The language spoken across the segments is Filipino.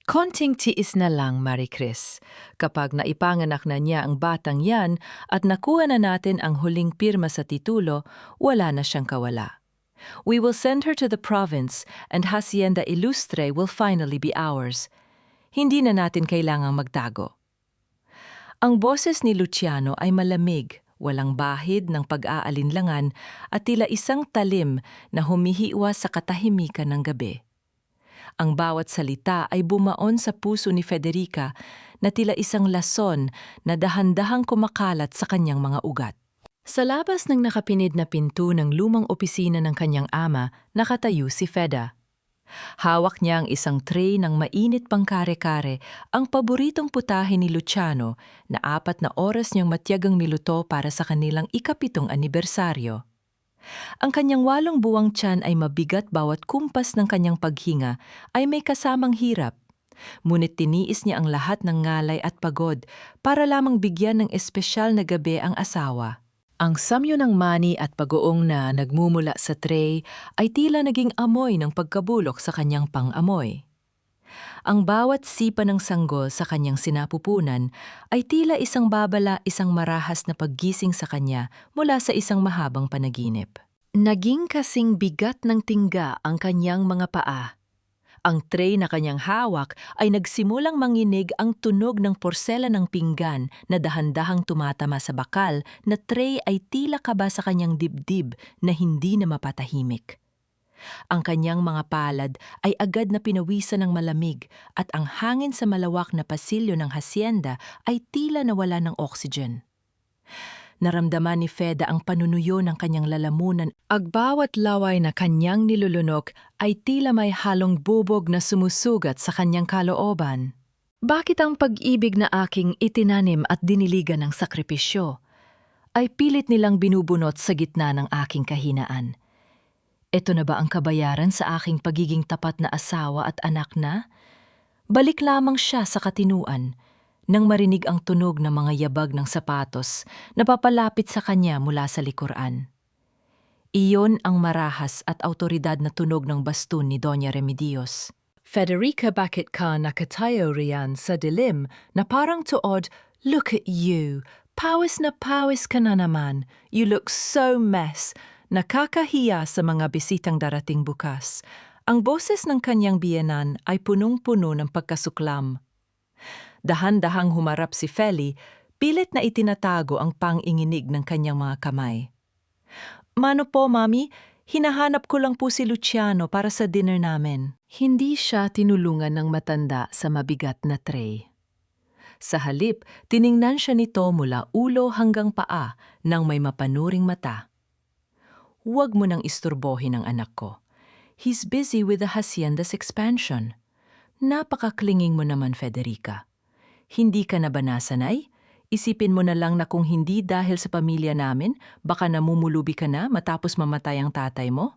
Konting tiis na lang, Marie Chris. Kapag naipanganak na niya ang batang yan at nakuha na natin ang huling pirma sa titulo, wala na siyang kawala. We will send her to the province and Hacienda Ilustre will finally be ours. Hindi na natin kailangang magtago. Ang boses ni Luciano ay malamig, walang bahid ng pag-aalinlangan at tila isang talim na humihiwa sa katahimikan ng gabi. Ang bawat salita ay bumaon sa puso ni Federica na tila isang lason na dahan-dahang kumakalat sa kanyang mga ugat. Sa labas ng nakapinid na pinto ng lumang opisina ng kanyang ama, nakatayo si Feda. Hawak niya ang isang tray ng mainit pang kare-kare, ang paboritong putahe ni Luciano na 4 na oras niyang matyagang niluto para sa kanilang ika-7 anibersaryo. Ang kanyang 8 buwang tiyan ay mabigat bawat kumpas ng kanyang paghinga ay may kasamang hirap. Ngunit tiniis niya ang lahat ng ngalay at pagod para lamang bigyan ng espesyal na gabi ang asawa. Ang samyo ng mani at pag-uong na nagmumula sa tray ay tila naging amoy ng pagkabulok sa kanyang pang-amoy. Ang bawat sipa ng sanggol sa kanyang sinapupunan ay tila isang babala, isang marahas na paggising sa kanya mula sa isang mahabang panaginip. Naging kasing bigat ng tingga ang kanyang mga paa. Ang tray na kanyang hawak ay nagsimulang manginig ang tunog ng porsela ng pinggan na dahan-dahang tumatama sa bakal na tray ay tila kaba sa kanyang dibdib na hindi na mapatahimik. Ang kanyang mga palad ay agad na pinawisan ng malamig at ang hangin sa malawak na pasilyo ng hacienda ay tila nawala ng oxygen. Naramdaman ni Feda ang panunuyo ng kanyang lalamunan. Ang bawat laway na kanyang nilulunok ay tila may halong bubog na sumusugat sa kanyang kalooban. Bakit ang pag-ibig na aking itinanim at diniligan ng sakripisyo ay pilit nilang binubunot sa gitna ng aking kahinaan? Ito na ba ang kabayaran sa aking pagiging tapat na asawa at anak na? Balik lamang siya sa katinuan nang marinig ang tunog ng mga yabag ng sapatos na papalapit sa kanya mula sa likuran. Iyon ang marahas at autoridad na tunog ng bastun ni Doña Remedios. Federica, bakit ka nakatayo riyan sa dilim na parang tuod? Look at you! Pawis na pawis ka na naman. You look so mess. Nakakahiya sa mga bisitang darating bukas. Ang boses ng kanyang biyenan ay punong-puno ng pagkasuklam. Dahan-dahang humarap si Feli, pilit na itinatago ang panginginig ng kanyang mga kamay. Mano po, Mami? Hinahanap ko lang po si Luciano para sa dinner namin. Hindi siya tinulungan ng matanda sa mabigat na tray. Sa halip, tiningnan siya nito mula ulo hanggang paa nang may mapanuring mata. Huwag mo nang isturbohin ang anak ko. He's busy with the hacienda's expansion. Napakaklinging mo naman, Federica. Hindi ka na ba nasanay? Isipin mo na lang na kung hindi dahil sa pamilya namin, baka namumulubi ka na matapos mamatay ang tatay mo?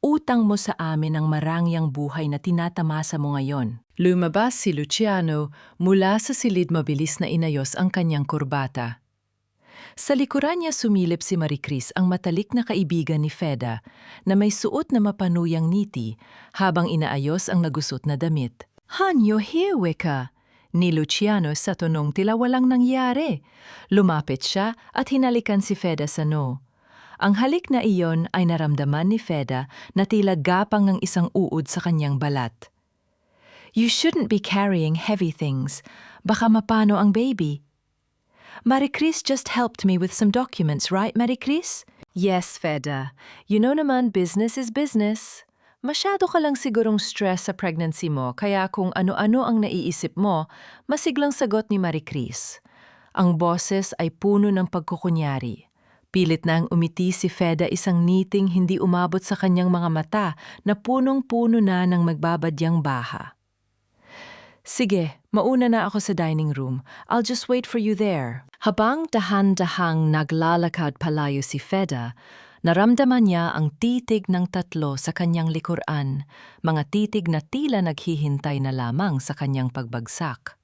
Utang mo sa amin ang marangyang buhay na tinatamasa mo ngayon. Lumabas si Luciano mula sa silid, mabilis na inayos ang kanyang kurbata. Sa likuran niya sumilip si Marie Chris, ang matalik na kaibigan ni Feda, na may suot na mapanuyang niti habang inaayos ang nagusot na damit. "Hanyo, hiwe ka!" ni Luciano sa tonong tila walang nangyari. Lumapit siya at hinalikan si Feda sa noo. Ang halik na iyon ay naramdaman ni Feda na tila gapang ng isang uod sa kanyang balat. "You shouldn't be carrying heavy things. Baka mapano ang baby." "Marie Chris just helped me with some documents, right, Marie Chris?" "Yes, Feda. You know naman, business is business. Masyado ka lang sigurong stress sa pregnancy mo, kaya kung ano-ano ang naiisip mo, masiglang sagot ni Marie Chris." Ang boses ay puno ng pagkukunyari. Pilit na ang umiti si Feda, isang ngiting hindi umabot sa kanyang mga mata na punong-puno na ng magbabadyang baha. "Sige, mauna na ako sa dining room. I'll just wait for you there." Habang dahan-dahang naglalakad palayo si Feda, naramdaman niya ang titig ng 3 sa kanyang likuran, mga titig na tila naghihintay na lamang sa kanyang pagbagsak.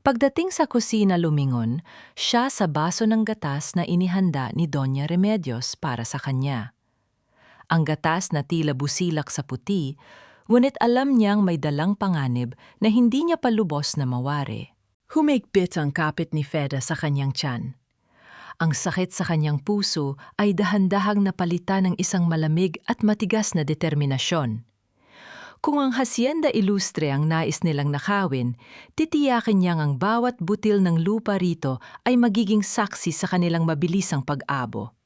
Pagdating sa kusina, lumingon siya sa baso ng gatas na inihanda ni Doña Remedios para sa kanya. Ang gatas na tila busilak sa puti, Ngunit alam niyang may dalang panganib na hindi niya pa lubos na mawari. Humigpit ang kapit ni Feda sa kanyang tiyan. Ang sakit sa kanyang puso ay dahan-dahang napalitan ng isang malamig at matigas na determinasyon. Kung ang Hacienda Ilustre ang nais nilang nakawin, titiyakin niyang ang bawat butil ng lupa rito ay magiging saksi sa kanilang mabilisang pag-abo.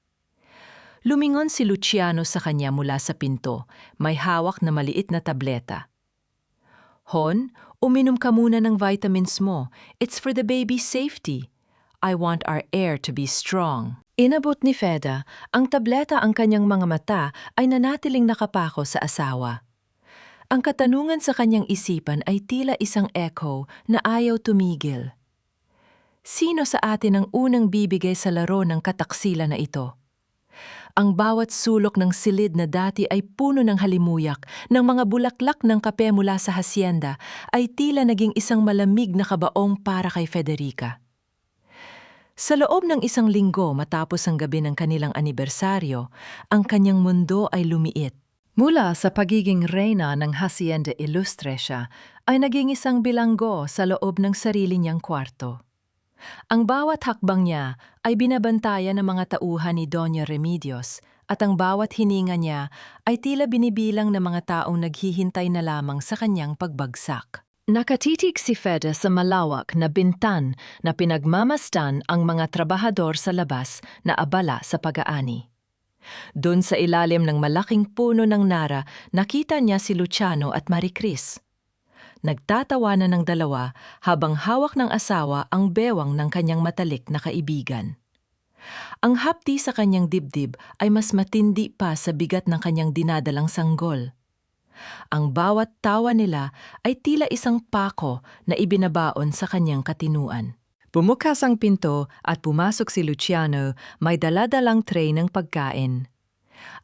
Lumingon si Luciano sa kanya mula sa pinto, may hawak na maliit na tableta. "Hon, uminom ka muna ng vitamins mo. It's for the baby's safety. I want our heir to be strong." Inabot ni Feda, ang tableta ang kanyang mga mata ay nanatiling nakapako sa asawa. Ang katanungan sa kanyang isipan ay tila isang echo na ayaw tumigil. Sino sa atin ang unang bibigay sa laro ng kataksila na ito? Ang bawat sulok ng silid na dati ay puno ng halimuyak, ng mga bulaklak ng kape mula sa hacienda ay tila naging isang malamig na kabaong para kay Federica. Sa loob ng isang linggo matapos ang gabi ng kanilang anibersaryo, ang kanyang mundo ay lumiit. Mula sa pagiging reyna ng Hacienda Ilustre siya, ay naging isang bilanggo sa loob ng sarili niyang kwarto. Ang bawat hakbang niya ay binabantayan ng mga tauhan ni Doña Remedios at ang bawat hininga niya ay tila binibilang ng mga taong naghihintay na lamang sa kanyang pagbagsak. Nakatitig si Feda sa malawak na bintan na pinagmamastan ang mga trabahador sa labas na abala sa pag-aani. Doon sa ilalim ng malaking puno ng nara, nakita niya si Luciano at Maricris. Nagtatawanan ng dalawa habang hawak ng asawa ang bewang ng kanyang matalik na kaibigan. Ang hapdi sa kanyang dibdib ay mas matindi pa sa bigat ng kanyang dinadalang sanggol. Ang bawat tawa nila ay tila isang pako na ibinabaon sa kanyang katinuan. Bumukas ang pinto at pumasok si Luciano, may daladalang tray ng pagkain.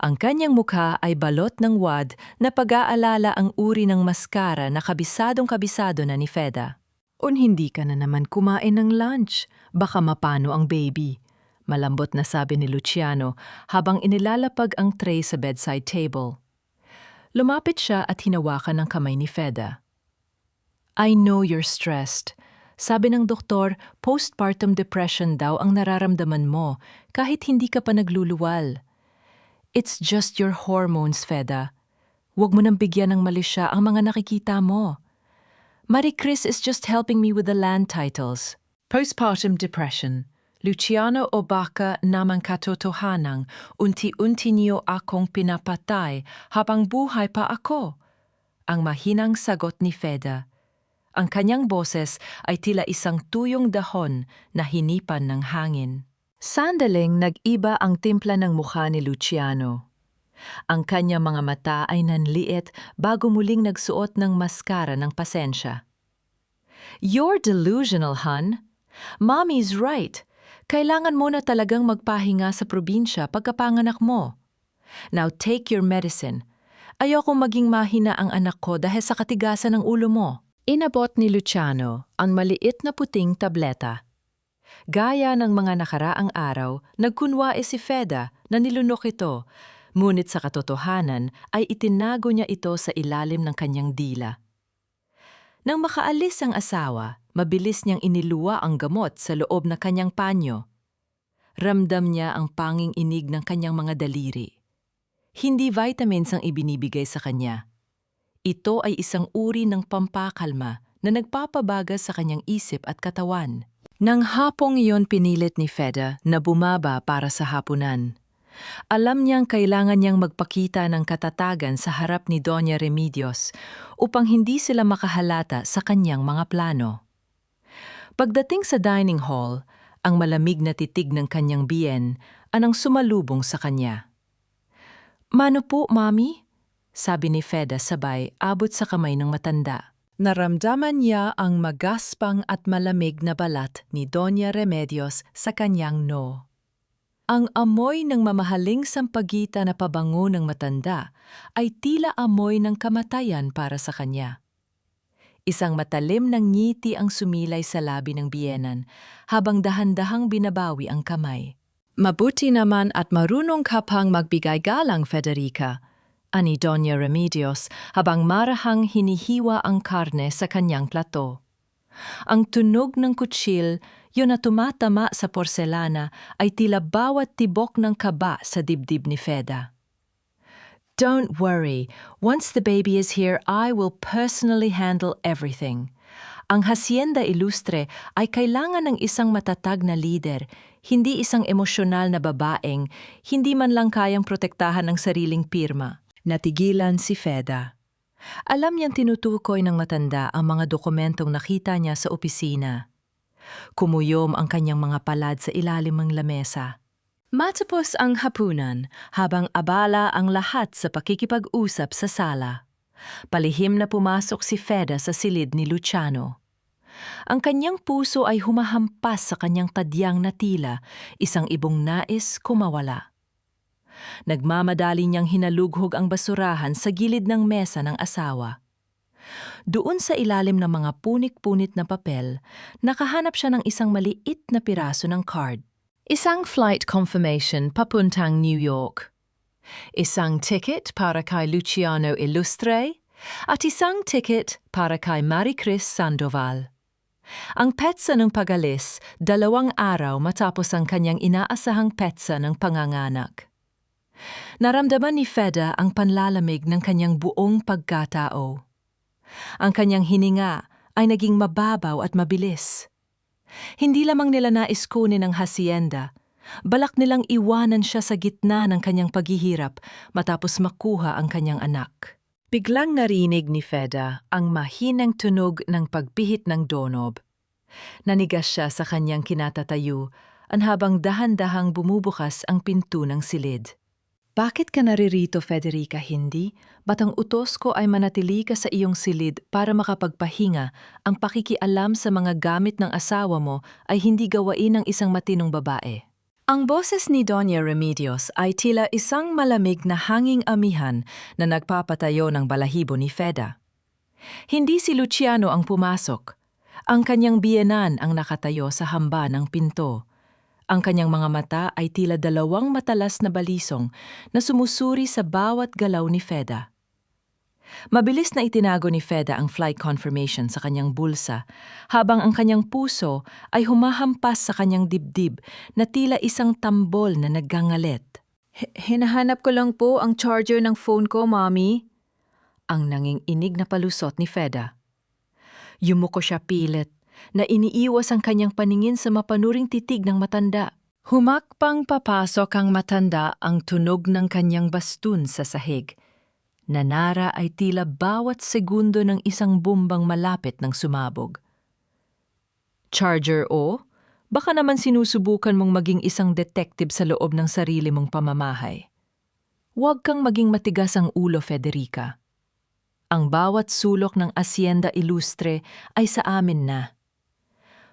Ang kanyang mukha ay balot ng wad na pag-aalala ang uri ng maskara na kabisadong-kabisado na ni Feda. Hindi ka na naman kumain ng lunch, baka mapano ang baby," malambot na sabi ni Luciano habang inilalapag ang tray sa bedside table. Lumapit siya at hinawakan ang kamay ni Feda. "I know you're stressed. Sabi ng doktor, postpartum depression daw ang nararamdaman mo kahit hindi ka pa nagluluwal. It's just your hormones, Feda. Huwag mo nang bigyan ng mali siya ang mga nakikita mo. Maricris is just helping me with the land titles. Postpartum depression. Luciano o baka namang katotohanang unti-unti niyo akong pinapatay habang buhay pa ako?" Ang mahinang sagot ni Feda. Ang kanyang boses ay tila isang tuyong dahon na hinipan ng hangin. Sandaling nag-iba ang timpla ng mukha ni Luciano. Ang kanyang mga mata ay nanliit bago muling nagsuot ng maskara ng pasensya. "You're delusional, hon. Mommy's right. Kailangan mo na talagang magpahinga sa probinsya pagkapanganak mo. Now take your medicine. Ayokong maging mahina ang anak ko dahil sa katigasan ng ulo mo." Inabot ni Luciano ang maliit na puting tableta. Gaya ng mga nakaraang araw, nagkunwais si Feda na nilunok ito, ngunit sa katotohanan ay itinago niya ito sa ilalim ng kanyang dila. Nang makaalis ang asawa, mabilis niyang iniluwa ang gamot sa loob ng kanyang panyo. Ramdam niya ang panging inig ng kanyang mga daliri. Hindi vitamins ang ibinibigay sa kanya. Ito ay isang uri ng pampakalma na nagpapabagal sa kanyang isip at katawan. Nang hapong iyon pinilit ni Feda na bumaba para sa hapunan. Alam niyang kailangan niyang magpakita ng katatagan sa harap ni Doña Remedios upang hindi sila makahalata sa kanyang mga plano. Pagdating sa dining hall, ang malamig na titig ng kanyang biyen anang sumalubong sa kanya. "Mano po, Mami?" sabi ni Feda sabay abot sa kamay ng matanda. Naramdaman niya ang magaspang at malamig na balat ni Doña Remedios sa kanyang noo. Ang amoy ng mamahaling sampagita na pabango ng matanda ay tila amoy ng kamatayan para sa kanya. Isang matalim ng ngiti ang sumilay sa labi ng biyenan habang dahan-dahang binabawi ang kamay. "Mabuti naman at marunong ka pang magbigay galang, Federica," ani Doña Remedios habang marahang hinihiwa ang karne sa kanyang plato. Ang tunog ng kutsil, yun na tumatama sa porselana, ay tila bawat tibok ng kaba sa dibdib ni Feda. Don't worry, once the baby is here, I will personally handle everything. Ang Hacienda Ilustre ay kailangan ng isang matatag na lider, hindi isang emosyonal na babaeng, hindi man lang kayang protektahan ng sariling pirma. Natigilan si Feda. Alam niyang tinutukoy ng matanda ang mga dokumentong nakita niya sa opisina. Kumuyom ang kanyang mga palad sa ilalim ng lamesa. Matapos ang hapunan, habang abala ang lahat sa pakikipag-usap sa sala, palihim na pumasok si Feda sa silid ni Luciano. Ang kanyang puso ay humahampas sa kanyang tadyang na tila, isang ibong nais kumawala. Nagmamadali niyang hinalughog ang basurahan sa gilid ng mesa ng asawa. Doon sa ilalim ng mga punit-punit na papel, nakahanap siya ng isang maliit na piraso ng card. Isang flight confirmation papuntang New York. Isang ticket para kay Luciano Ilustre at isang ticket para kay Maricris Sandoval. Ang petsa ng pag-alis, 2 araw matapos ang kanyang inaasahang petsa ng panganganak. Naramdaman ni Feda ang panlalamig ng kanyang buong pagkatao. Ang kanyang hininga ay naging mababaw at mabilis. Hindi lamang nila nais kunin ang hacienda, balak nilang iwanan siya sa gitna ng kanyang paghihirap matapos makuha ang kanyang anak. Biglang narinig ni Feda ang mahinang tunog ng pagpihit ng doorknob. Nanigas siya sa kanyang kinatatayo habang dahan-dahang bumubukas ang pinto ng silid. Bakit ka naririto, Federica, hindi? Ba't ang utos ko ay manatili ka sa iyong silid para makapagpahinga? Ang pakikialam sa mga gamit ng asawa mo ay hindi gawain ng isang matinong babae. Ang boses ni Doña Remedios ay tila isang malamig na hanging amihan na nagpapatayo ng balahibo ni Feda. Hindi si Luciano ang pumasok. Ang kanyang biyenan ang nakatayo sa hamba ng pinto. Ang kanyang mga mata ay tila 2 matalas na balisong na sumusuri sa bawat galaw ni Feda. Mabilis na itinago ni Feda ang flight confirmation sa kanyang bulsa, habang ang kanyang puso ay humahampas sa kanyang dibdib na tila isang tambol na naggangalit. Hinahanap ko lang po ang charger ng phone ko, Mommy. Ang nanginginig na palusot ni Feda. Yumuko siya pilit, na iniiwas ang kanyang paningin sa mapanuring titig ng matanda. Humakpang papasok ang matanda ang tunog ng kanyang bastun sa sahig. Nanara ay tila bawat segundo ng isang bumbang malapit ng sumabog. Charger o? Baka naman sinusubukan mong maging isang detective sa loob ng sarili mong pamamahay. Huwag kang maging matigas ang ulo, Federica. Ang bawat sulok ng Hacienda Ilustre ay sa amin na.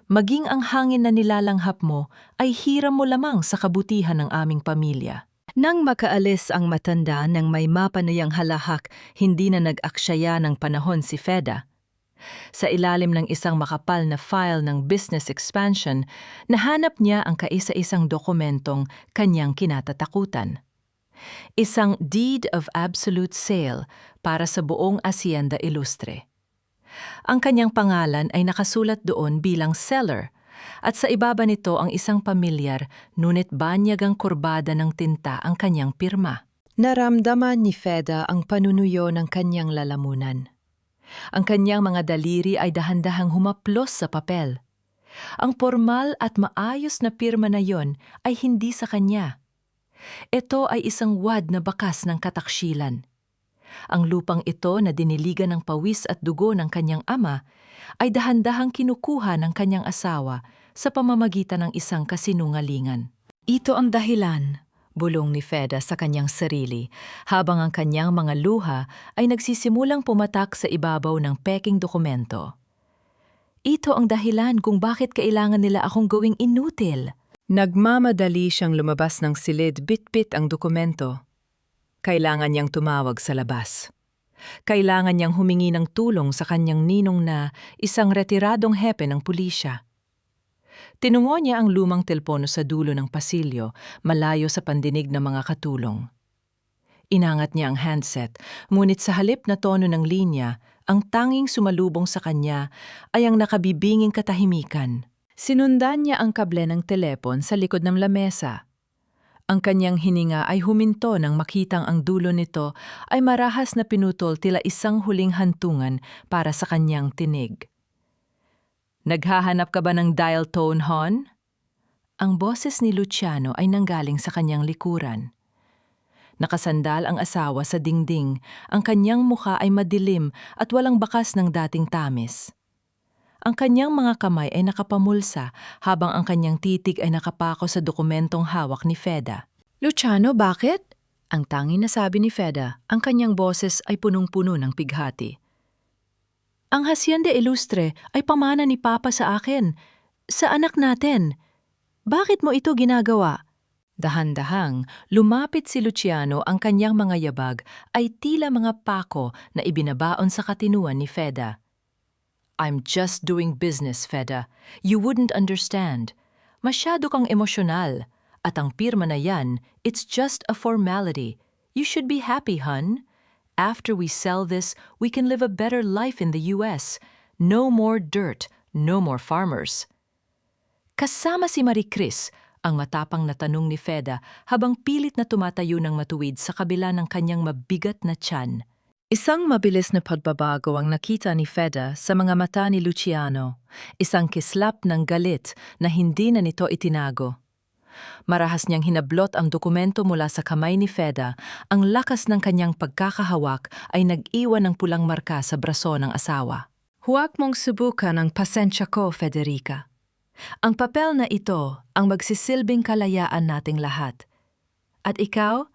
Maging ang hangin na nilalanghap mo ay hiram mo lamang sa kabutihan ng aming pamilya. Nang makaalis ang matanda ng may mapanayang halahak, hindi na nag-aksyaya ng panahon si Feda. Sa ilalim ng isang makapal na file ng business expansion, nahanap niya ang kaisa-isang dokumentong kanyang kinatatakutan. Isang deed of absolute sale para sa buong Hacienda Ilustre. Ang kanyang pangalan ay nakasulat doon bilang seller, at sa ibaba nito ang isang pamilyar, ngunit banyagang kurbada ng tinta ang kanyang pirma. Naramdaman ni Feda ang panunuyo ng kanyang lalamunan. Ang kanyang mga daliri ay dahan-dahang humaplos sa papel. Ang formal at maayos na pirma na yon ay hindi sa kanya. Ito ay isang wad na bakas ng kataksilan. Ang lupang ito na diniligan ng pawis at dugo ng kanyang ama ay dahan-dahang kinukuha ng kanyang asawa sa pamamagitan ng isang kasinungalingan. Ito ang dahilan, bulong ni Feda sa kanyang sarili, habang ang kanyang mga luha ay nagsisimulang pumatak sa ibabaw ng peking dokumento. Ito ang dahilan kung bakit kailangan nila akong gawing inutil. Nagmamadali siyang lumabas ng silid, bit-bit ang dokumento. Kailangan niyang tumawag sa labas. Kailangan niyang humingi ng tulong sa kanyang ninong na isang retiradong hepe ng pulisya. Tinungo niya ang lumang telpono sa dulo ng pasilyo, malayo sa pandinig ng mga katulong. Inangat niya ang handset, ngunit sa halip na tono ng linya, ang tanging sumalubong sa kanya ay ang nakabibinging katahimikan. Sinundan niya ang kable ng telepon sa likod ng lamesa. Ang kanyang hininga ay huminto nang makitang ang dulo nito ay marahas na pinutol tila isang huling hantungan para sa kanyang tinig. "Naghahanap ka ba ng dial tone, hon?" Ang boses ni Luciano ay nanggaling sa kanyang likuran. Nakasandal ang asawa sa dingding, ang kanyang mukha ay madilim at walang bakas ng dating tamis. Ang kanyang mga kamay ay nakapamulsa habang ang kanyang titig ay nakapako sa dokumentong hawak ni Feda. "Luciano, bakit?" Ang tanging nasabi ni Feda, ang kanyang boses ay punong-puno ng pighati. "Ang Hacienda Ilustre ay pamana ni Papa sa akin, sa anak natin. Bakit mo ito ginagawa?" Dahan-dahang, lumapit si Luciano, ang kanyang mga yabag ay tila mga pako na ibinabaon sa katinuan ni Feda. "I'm just doing business, Feda. You wouldn't understand. Masyado kang emosyonal. At ang pirma na yan, it's just a formality. You should be happy, hun. After we sell this, we can live a better life in the US. No more dirt, no more farmers." Kasama si Marie Chris, ang matapang na tanong ni Feda habang pilit na tumatayo ng matuwid sa kabila ng kanyang mabigat na tiyan. Isang mabilis na pagbabago ang nakita ni Feda sa mga mata ni Luciano, isang kislap ng galit na hindi na nito itinago. Marahas niyang hinablot ang dokumento mula sa kamay ni Feda, ang lakas ng kanyang pagkakahawak ay nag-iwan ng pulang marka sa braso ng asawa. "Huwag mong subukan ang pasensya ko, Federica. Ang papel na ito ang magsisilbing kalayaan nating lahat. At ikaw?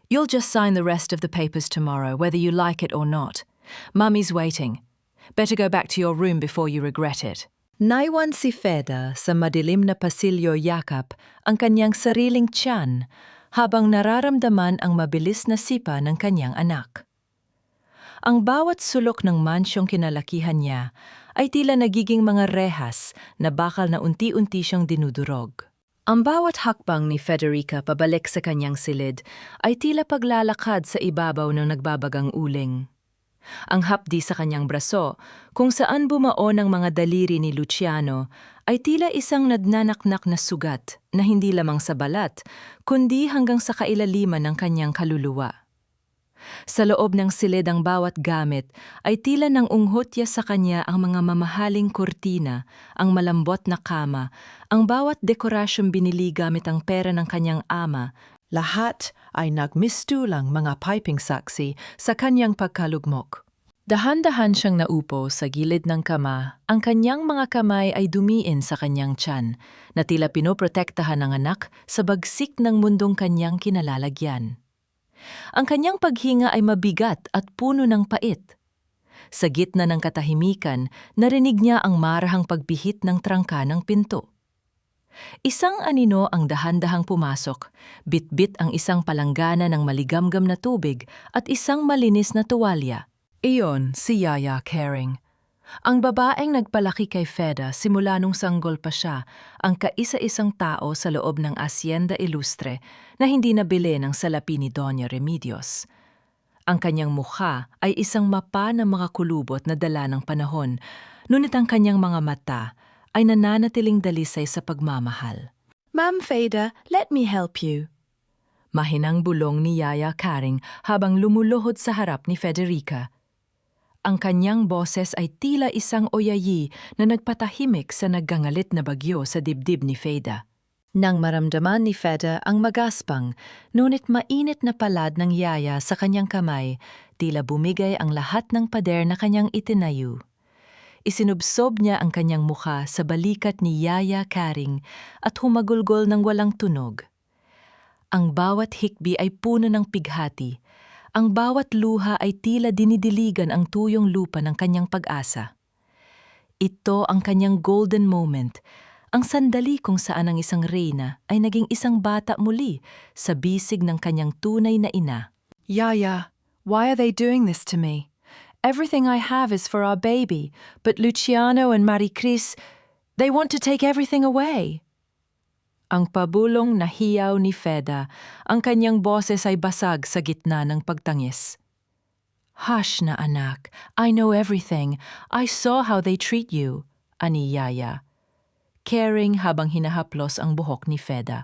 You'll just sign the rest of the papers tomorrow, whether you like it or not. Mummy's waiting. Better go back to your room before you regret it." Naiwan si Feda sa madilim na pasilyo yakap ang kanyang sariling tiyan habang nararamdaman ang mabilis na sipa ng kanyang anak. Ang bawat sulok ng mansyong kinalakihan niya ay tila nagiging mga rehas na bakal na unti-unti siyang dinudurog. Ang bawat hakbang ni Federica pabalik sa kanyang silid ay tila paglalakad sa ibabaw ng nagbabagang uling. Ang hapdi sa kanyang braso, kung saan bumaon ang mga daliri ni Luciano, ay tila isang nadnanaknak na sugat na hindi lamang sa balat, kundi hanggang sa kailaliman ng kanyang kaluluwa. Sa loob ng silid ang bawat gamit ay tila nang unghotya sa kanya ang mga mamahaling kurtina, ang malambot na kama, ang bawat dekorasyong binili gamit ang pera ng kanyang ama. Lahat ay nagmistulang mga piping saksi sa kanyang pagkalugmok. Dahan-dahan siyang naupo sa gilid ng kama, ang kanyang mga kamay ay dumiin sa kanyang tiyan, na tila pinoprotektahan ng anak sa bagsik ng mundong kanyang kinalalagyan. Ang kanyang paghinga ay mabigat at puno ng pait. Sa gitna ng katahimikan, narinig niya ang marahang pagbihit ng trangka ng pinto. Isang anino ang dahan-dahang pumasok, bitbit ang isang palanggana ng maligamgam na tubig at isang malinis na tuwalya. Iyon si Yaya Caring. Ang babaeng nagpalaki kay Feda simula nung sanggol pa siya, ang kaisa-isang tao sa loob ng Hacienda Ilustre na hindi nabili ng salapi ni Doña Remedios. Ang kanyang mukha ay isang mapa ng mga kulubot na dala ng panahon, ngunit ang kanyang mga mata ay nananatiling dalisay sa pagmamahal. "Ma'am Feda, let me help you." Mahinang bulong ni Yaya Caring habang lumuluhod sa harap ni Federica. Ang kanyang boses ay tila isang oyayi na nagpatahimik sa naggangalit na bagyo sa dibdib ni Feda. Nang maramdaman ni Feda ang magaspang, ngunit mainit na palad ng Yaya sa kanyang kamay, tila bumigay ang lahat ng pader na kanyang itinayo. Isinubsob niya ang kanyang mukha sa balikat ni Yaya Caring at humagulgol ng walang tunog. Ang bawat hikbi ay puno ng pighati. Ang bawat luha ay tila dinidiligan ang tuyong lupa ng kanyang pag-asa. Ito ang kanyang golden moment, ang sandali kung saan ang isang reyna ay naging isang bata muli sa bisig ng kanyang tunay na ina. "Yaya, why are they doing this to me? Everything I have is for our baby, but Luciano and Marie Chris, they want to take everything away." Ang pabulong na hiyaw ni Feda, ang kanyang boses ay basag sa gitna ng pagtangis. Hush na anak, I know everything. I saw how they treat you, ani Yaya. Caring habang hinahaplos ang buhok ni Feda.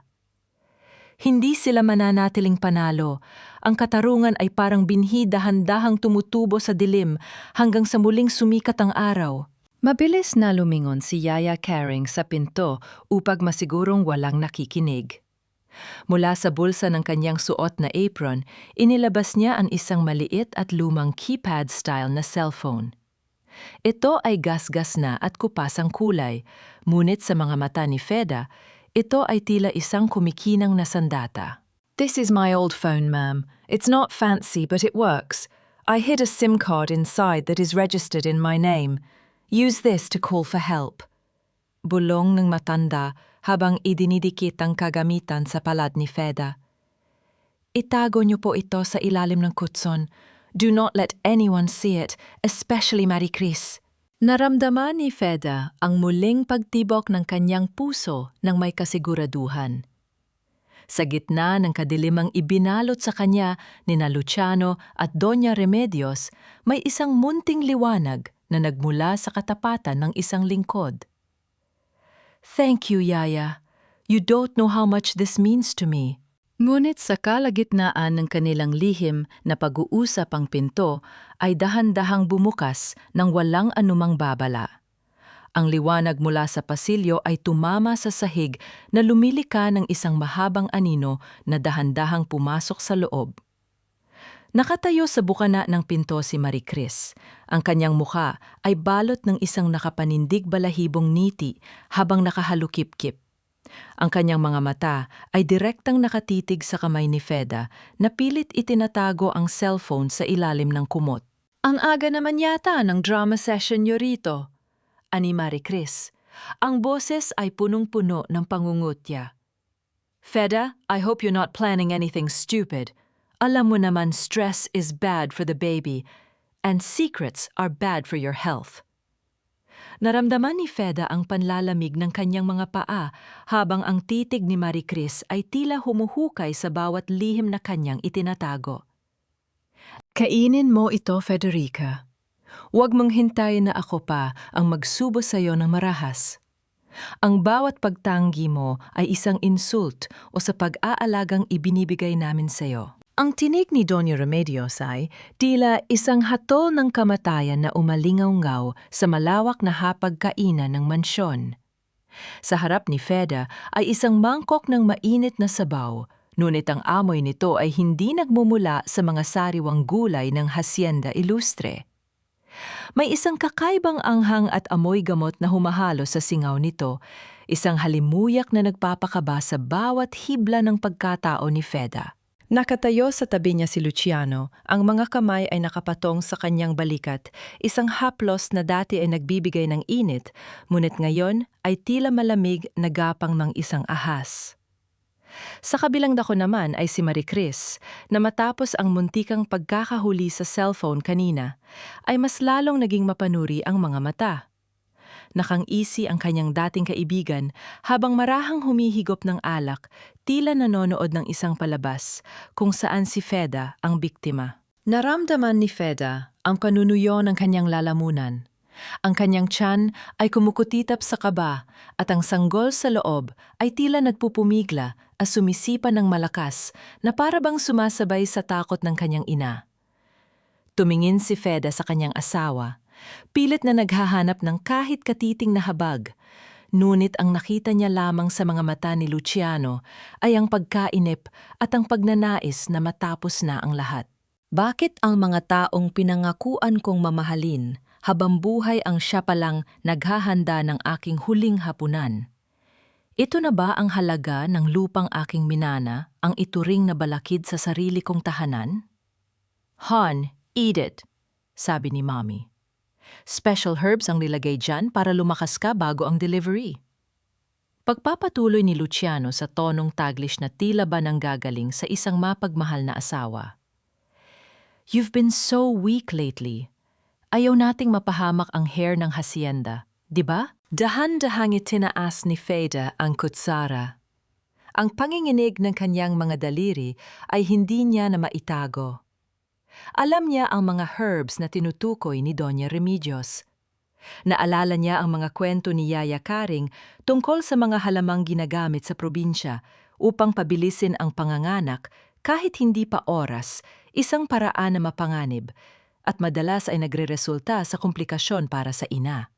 Hindi sila mananatiling panalo. Ang katarungan ay parang binhi dahan-dahang tumutubo sa dilim hanggang sa muling sumikat ang araw. Mabilis na lumingon si Yaya Caring sa pinto upang masigurong walang nakikinig. Mula sa bulsa ng kanyang suot na apron, inilabas niya ang isang maliit at lumang keypad-style na cellphone. Ito ay gasgas na at kupasang kulay, ngunit sa mga mata ni Feda, ito ay tila isang kumikinang na sandata. "This is my old phone, ma'am. It's not fancy but it works. I hid a SIM card inside that is registered in my name. Use this to call for help." Bulong ng matanda habang idinidikit ang kagamitan sa palad ni Feda. "Itago niyo po ito sa ilalim ng kutson. Do not let anyone see it, especially Marie Chris." Naramdaman ni Feda ang muling pagtibok ng kanyang puso ng may kasiguraduhan. Sa gitna ng kadilimang ibinalot sa kanya ni Luciano at Doña Remedios, may isang munting liwanag na nagmula sa katapatan ng isang lingkod. "Thank you, Yaya. You don't know how much this means to me." Ngunit sa kalagitnaan ng kanilang lihim na pag-uusap ang pinto ay dahan-dahang bumukas ng walang anumang babala. Ang liwanag mula sa pasilyo ay tumama sa sahig na lumilika ng isang mahabang anino na dahan-dahang pumasok sa loob. Nakatayo sa bukana ng pinto si Marie Chris. Ang kanyang mukha ay balot ng isang nakapanindig balahibong ngiti habang nakahalukip-kip. Ang kanyang mga mata ay direktang nakatitig sa kamay ni Feda na pilit itinatago ang cellphone sa ilalim ng kumot. "Ang aga naman yata ng drama session nyo rito," ani Marie Chris. Ang boses ay punong-puno ng pangungutya. "Feda, I hope you're not planning anything stupid. Alam mo naman stress is bad for the baby, and secrets are bad for your health." Naramdaman ni Feda ang panlalamig ng kanyang mga paa habang ang titig ni Marie Chris ay tila humuhukay sa bawat lihim na kanyang itinatago. "Kainin mo ito, Federica. Huwag mong hintayin na ako pa ang magsubo sa iyo ng marahas. Ang bawat pagtanggi mo ay isang insult o sa pag-aalagang ibinibigay namin sa iyo." Ang tinig ni Doña Remedios ay tila isang hatol ng kamatayan na umalingaw-ngaw sa malawak na hapagkainan ng mansyon. Sa harap ni Feda ay isang mangkok ng mainit na sabaw, ngunit ang amoy nito ay hindi nagmumula sa mga sariwang gulay ng Hacienda Ilustre. May isang kakaibang anghang at amoy gamot na humahalo sa singaw nito, isang halimuyak na nagpapakaba sa bawat hibla ng pagkatao ni Feda. Nakatayo sa tabi niya si Luciano, ang mga kamay ay nakapatong sa kanyang balikat, isang haplos na dati ay nagbibigay ng init, ngunit ngayon ay tila malamig na gapang ng isang ahas. Sa kabilang dako naman ay si Marie Chris, na matapos ang muntikang pagkakahuli sa cellphone kanina, ay mas lalong naging mapanuri ang mga mata. Nakang-isi ang kanyang dating kaibigan habang marahang humihigop ng alak, tila nanonood ng isang palabas kung saan si Feda ang biktima. Naramdaman ni Feda ang panunuyo ng kanyang lalamunan. Ang kanyang tiyan ay kumukutitap sa kaba at ang sanggol sa loob ay tila nagpupumigla at sumisipa ng malakas na para bang sumasabay sa takot ng kanyang ina. Tumingin si Feda sa kanyang asawa, pilit na naghahanap ng kahit katiting na habag, ngunit ang nakita niya lamang sa mga mata ni Luciano ay ang pagkainip at ang pagnanais na matapos na ang lahat. "Bakit ang mga taong pinangakuan kong mamahalin habang buhay ang siya palang naghahanda ng aking huling hapunan? Ito na ba ang halaga ng lupang aking minana, ang ituring na balakid sa sarili kong tahanan?" "Han, eat it," sabi ni Mommy. "Special herbs ang nilagay dyan para lumakas ka bago ang delivery." Pagpapatuloy ni Luciano sa tonong Taglish na tila ba nanggagaling sa isang mapagmahal na asawa. "You've been so weak lately. Ayaw nating mapahamak ang hair ng hacienda, di ba?" Dahan-dahang itinaas ni Feda ang kutsara. Ang panginginig ng kanyang mga daliri ay hindi niya na maitago. Alam niya ang mga herbs na tinutukoy ni Doña Remedios. Naalala niya ang mga kwento ni Yaya Karing tungkol sa mga halamang ginagamit sa probinsya upang pabilisin ang panganganak kahit hindi pa oras, isang paraan na mapanganib, at madalas ay nagreresulta sa komplikasyon para sa ina.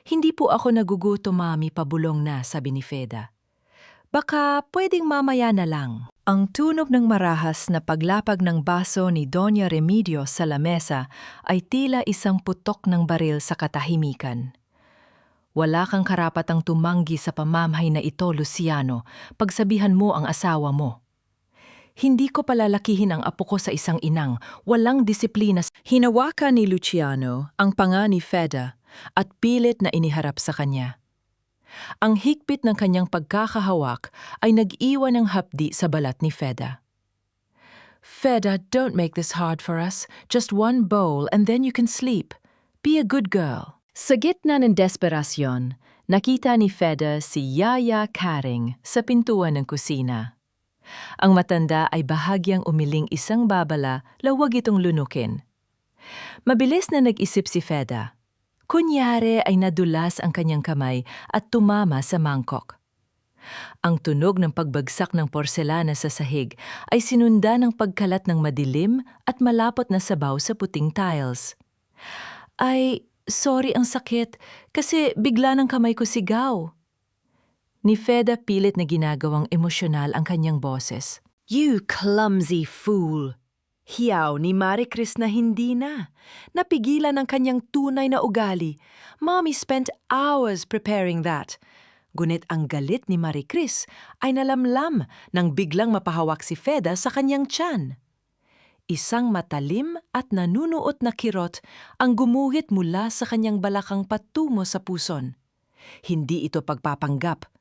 Hindi po ako nagugutom, Mami, pabulong na, sabi ni Feda. Baka pwedeng mamaya na lang. Ang tunog ng marahas na paglapag ng baso ni Doña Remedios sa lamesa ay tila isang putok ng baril sa katahimikan. Wala kang karapatang tumanggi sa pamamhay na ito, Luciano, pagsabihan mo ang asawa mo. Hindi ko palalakihin ang apo ko sa isang inang, walang disiplina. Hinawakan ni Luciano ang panga ni Feda at pilit na iniharap sa kanya. Ang higpit ng kanyang pagkakahawak ay nag-iwan ng hapdi sa balat ni Feda. Feda, don't make this hard for us. Just one bowl and then you can sleep. Be a good girl. Sa gitna ng desperasyon, nakita ni Feda si Yaya Karing sa pintuan ng kusina. Ang matanda ay bahagyang umiling isang babala, lawag itong lunukin. Mabilis na nag-isip si Feda. Kunyari ay nadulas ang kanyang kamay at tumama sa mangkok. Ang tunog ng pagbagsak ng porselana sa sahig ay sinunda ng pagkalat ng madilim at malapot na sabaw sa puting tiles. Ay, sorry, ang sakit kasi bigla ng kamay ko sigaw. Ni Feda pilit na ginagawang emosyonal ang kanyang boses. You clumsy fool! Hiyaw ni Marie Chris na hindi na. Napigilan ang kanyang tunay na ugali. Mommy spent hours preparing that. Gunit ang galit ni Marie Chris ay nalamlam nang biglang mapahawak si Feda sa kanyang tiyan. Isang matalim at nanunuot na kirot ang gumuhit mula sa kanyang balakang patungo sa puson. Hindi ito pagpapanggap.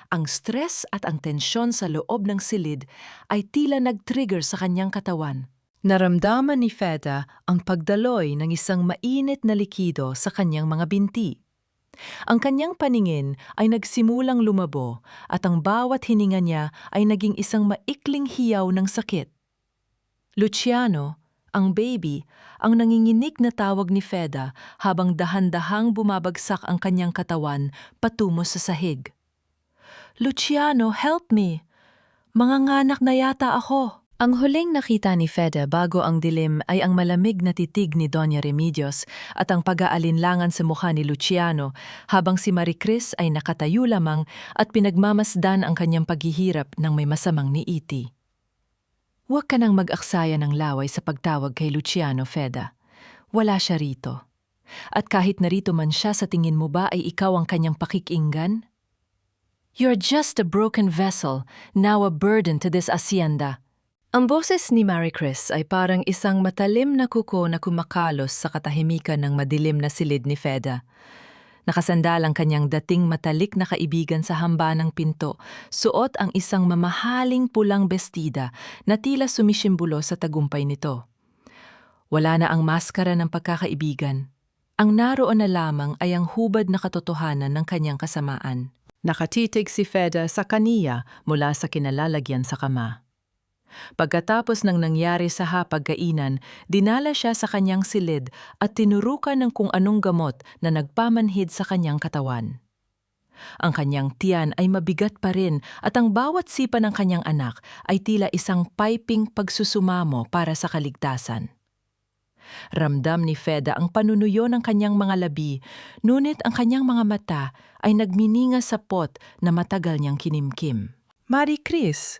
Ang stress at ang tensyon sa loob ng silid ay tila nag-trigger sa kanyang katawan. Naramdaman ni Feda ang pagdaloy ng isang mainit na likido sa kanyang mga binti. Ang kanyang paningin ay nagsimulang lumabo at ang bawat hininga niya ay naging isang maikling hiyaw ng sakit. Luciano, ang baby, ang nanginginig na tawag ni Feda habang dahan-dahang bumabagsak ang kanyang katawan patungo sa sahig. Luciano, help me! Manganganak na yata ako. Ang huling nakita ni Feda bago ang dilim ay ang malamig na titig ni Doña Remedios at ang pag-aalinlangan sa mukha ni Luciano habang si Marie Chris ay nakatayo lamang at pinagmamasdan ang kanyang paghihirap ng may masamang niiti. Huwag ka nang mag-aksaya ng laway sa pagtawag kay Luciano, Feda. Wala siya rito. At kahit narito man siya, sa tingin mo ba ay ikaw ang kanyang pakikinggan? You're just a broken vessel, now a burden to this hacienda. Ang boses ni Marie Chris ay parang isang matalim na kuko na kumakalos sa katahimikan ng madilim na silid ni Feda. Nakasandal ang kanyang dating matalik na kaibigan sa hamba ng pinto, suot ang isang mamahaling pulang bestida na tila sumisimbolo sa tagumpay nito. Wala na ang maskara ng pagkakaibigan. Ang naroon na lamang ay ang hubad na katotohanan ng kanyang kasamaan. Nakatitig si Feda sa kaniya mula sa kinalalagyan sa kama. Pagkatapos ng nangyari sa hapagkainan, dinala siya sa kanyang silid at tinurukan ng kung anong gamot na nagpamanhid sa kanyang katawan. Ang kanyang tiyan ay mabigat pa rin at ang bawat sipa ng kanyang anak ay tila isang piping pagsusumamo para sa kaligtasan. Ramdam ni Feda ang panunuyo ng kanyang mga labi, ngunit ang kanyang mga mata ay nagmininga sa pot na matagal niyang kinimkim. Marie Chris,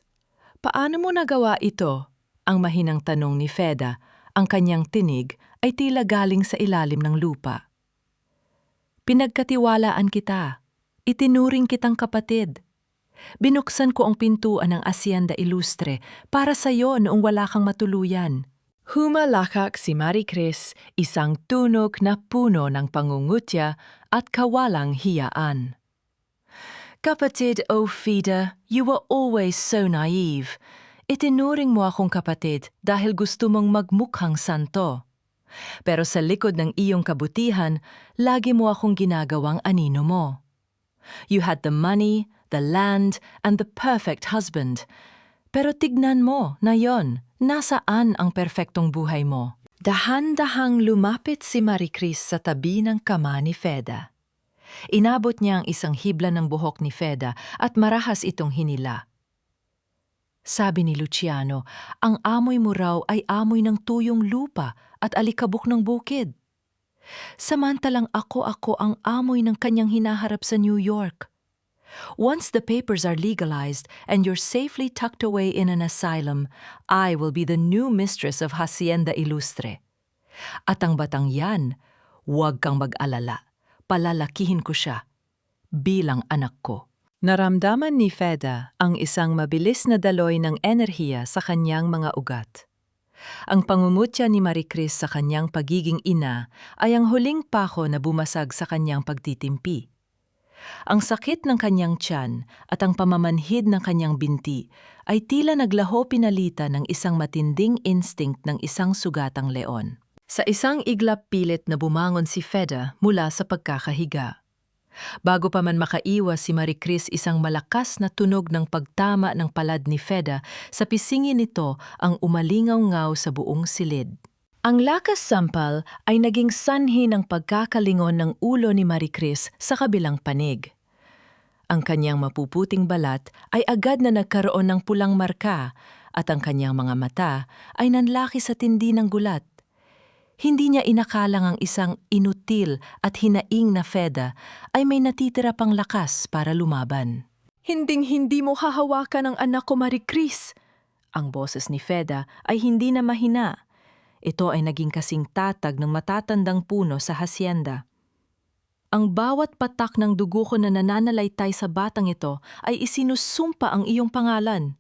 paano mo nagawa ito? Ang mahinang tanong ni Feda, ang kanyang tinig ay tila galing sa ilalim ng lupa. Pinagkatiwalaan kita. Itinuring kitang kapatid. Binuksan ko ang pintuan ng Hacienda Ilustre para sa iyo noong wala kang matuluyan. Humalakak si Marie Chris, isang tunog na puno ng pangungutya at kawalang hiyaan. Kapatid, oh Feda, you were always so naive. Itinuring mo akong kapatid dahil gusto mong magmukhang santo. Pero sa likod ng iyong kabutihan, lagi mo akong ginagawang anino mo. You had the money, the land, and the perfect husband. Pero tignan mo na yon, nasaan ang perpektong buhay mo? Dahan-dahang lumapit si Maricris sa tabi ng kama ni Feda. Inabot niya ang isang hibla ng buhok ni Feda at marahas itong hinila. Sabi ni Luciano, ang amoy mo raw ay amoy ng tuyong lupa at alikabok ng bukid. Samantalang ako ang amoy ng kanyang hinaharap sa New York. Once the papers are legalized and you're safely tucked away in an asylum, I will be the new mistress of Hacienda Ilustre. At ang batang yan, huwag kang mag-alala. Palalakihin ko siya bilang anak ko. Naramdaman ni Feda ang isang mabilis na daloy ng enerhiya sa kanyang mga ugat. Ang pangungutya ni Maricris sa kanyang pagiging ina ay ang huling pako na bumasag sa kanyang pagtitimpi. Ang sakit ng kanyang tiyan at ang pamamanhid ng kanyang binti ay tila naglaho pinalita ng isang matinding instinct ng isang sugatang leon. Sa isang iglap pilit na bumangon si Feda mula sa pagkakahiga. Bago pa man makaiwas si Maricris, isang malakas na tunog ng pagtama ng palad ni Feda sa pisingin nito ang umalingaw-ngaw sa buong silid. Ang lakas sampal ay naging sanhi ng pagkakalingon ng ulo ni Maricris sa kabilang panig. Ang kanyang mapuputing balat ay agad na nagkaroon ng pulang marka at ang kanyang mga mata ay nanlaki sa tindi ng gulat. Hindi niya inakalang ang isang inutil at hinaing na Feda ay may natitira pang lakas para lumaban. Hinding-hindi mo hahawakan ang anak ko, Maricris! Ang boses ni Feda ay hindi na mahina. Ito ay naging kasing tatag ng matatandang puno sa hacienda. Ang bawat patak ng dugo ko na nananalaytay sa batang ito ay isinusumpa ang iyong pangalan.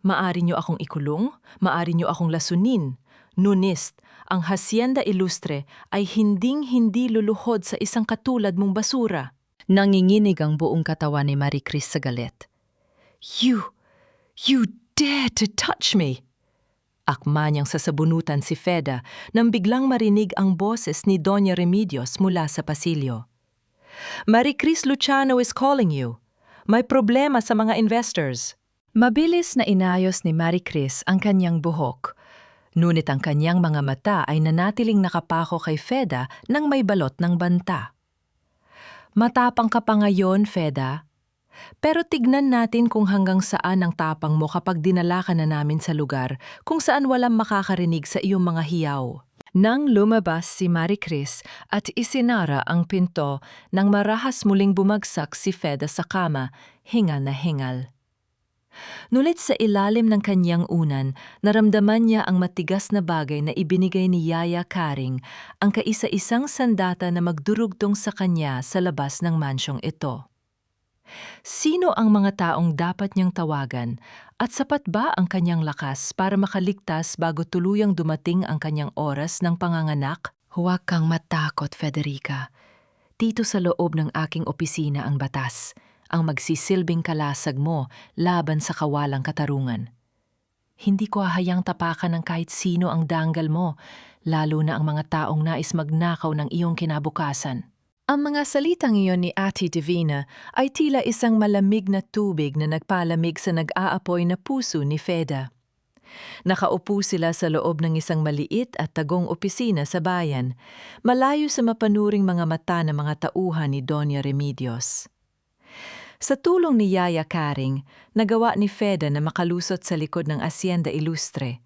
Maari niyo akong ikulong, maari niyo akong lasunin. Nunist, ang Hacienda Ilustre ay hinding-hindi luluhod sa isang katulad mong basura. Nanginginig ang buong katawan ni Maricris sa galit. You dare to touch me! Akma niyang sasabunutan si Feda nang biglang marinig ang boses ni Doña Remedios mula sa pasilyo. Maricris, Luciano is calling you. May problema sa mga investors. Mabilis na inayos ni Maricris ang kanyang buhok. Ngunit ang kanyang mga mata ay nanatiling nakapako kay Feda nang may balot ng banta. Matapang ka pa ngayon, Feda. Pero tignan natin kung hanggang saan ang tapang mo kapag dinala ka na namin sa lugar kung saan walang makakarinig sa iyong mga hiyaw. Nang lumabas si Maricris at isinara ang pinto nang marahas muling bumagsak si Feda sa kama, hingal na hingal. Nulit sa ilalim ng kanyang unan, naramdaman niya ang matigas na bagay na ibinigay ni Yaya Karing, ang kaisa-isang sandata na magdurugtong sa kanya sa labas ng mansyong ito. Sino ang mga taong dapat niyang tawagan at sapat ba ang kanyang lakas para makaligtas bago tuluyang dumating ang kanyang oras ng panganganak? Huwag kang matakot, Federica. Dito sa loob ng aking opisina ang batas. Ang magsisilbing kalasag mo laban sa kawalang katarungan. Hindi ko hahayang tapakan ng kahit sino ang danggal mo, lalo na ang mga taong nais magnakaw ng iyong kinabukasan. Ang mga salitang iyon ni Ate Divina ay tila isang malamig na tubig na nagpalamig sa nag-aapoy na puso ni Feda. Nakaupo sila sa loob ng isang maliit at tagong opisina sa bayan, malayo sa mapanuring mga mata ng mga tauhan ni Doña Remedios. Sa tulong ni Yaya Karing, nagawa ni Feda na makalusot sa likod ng Hacienda Ilustre.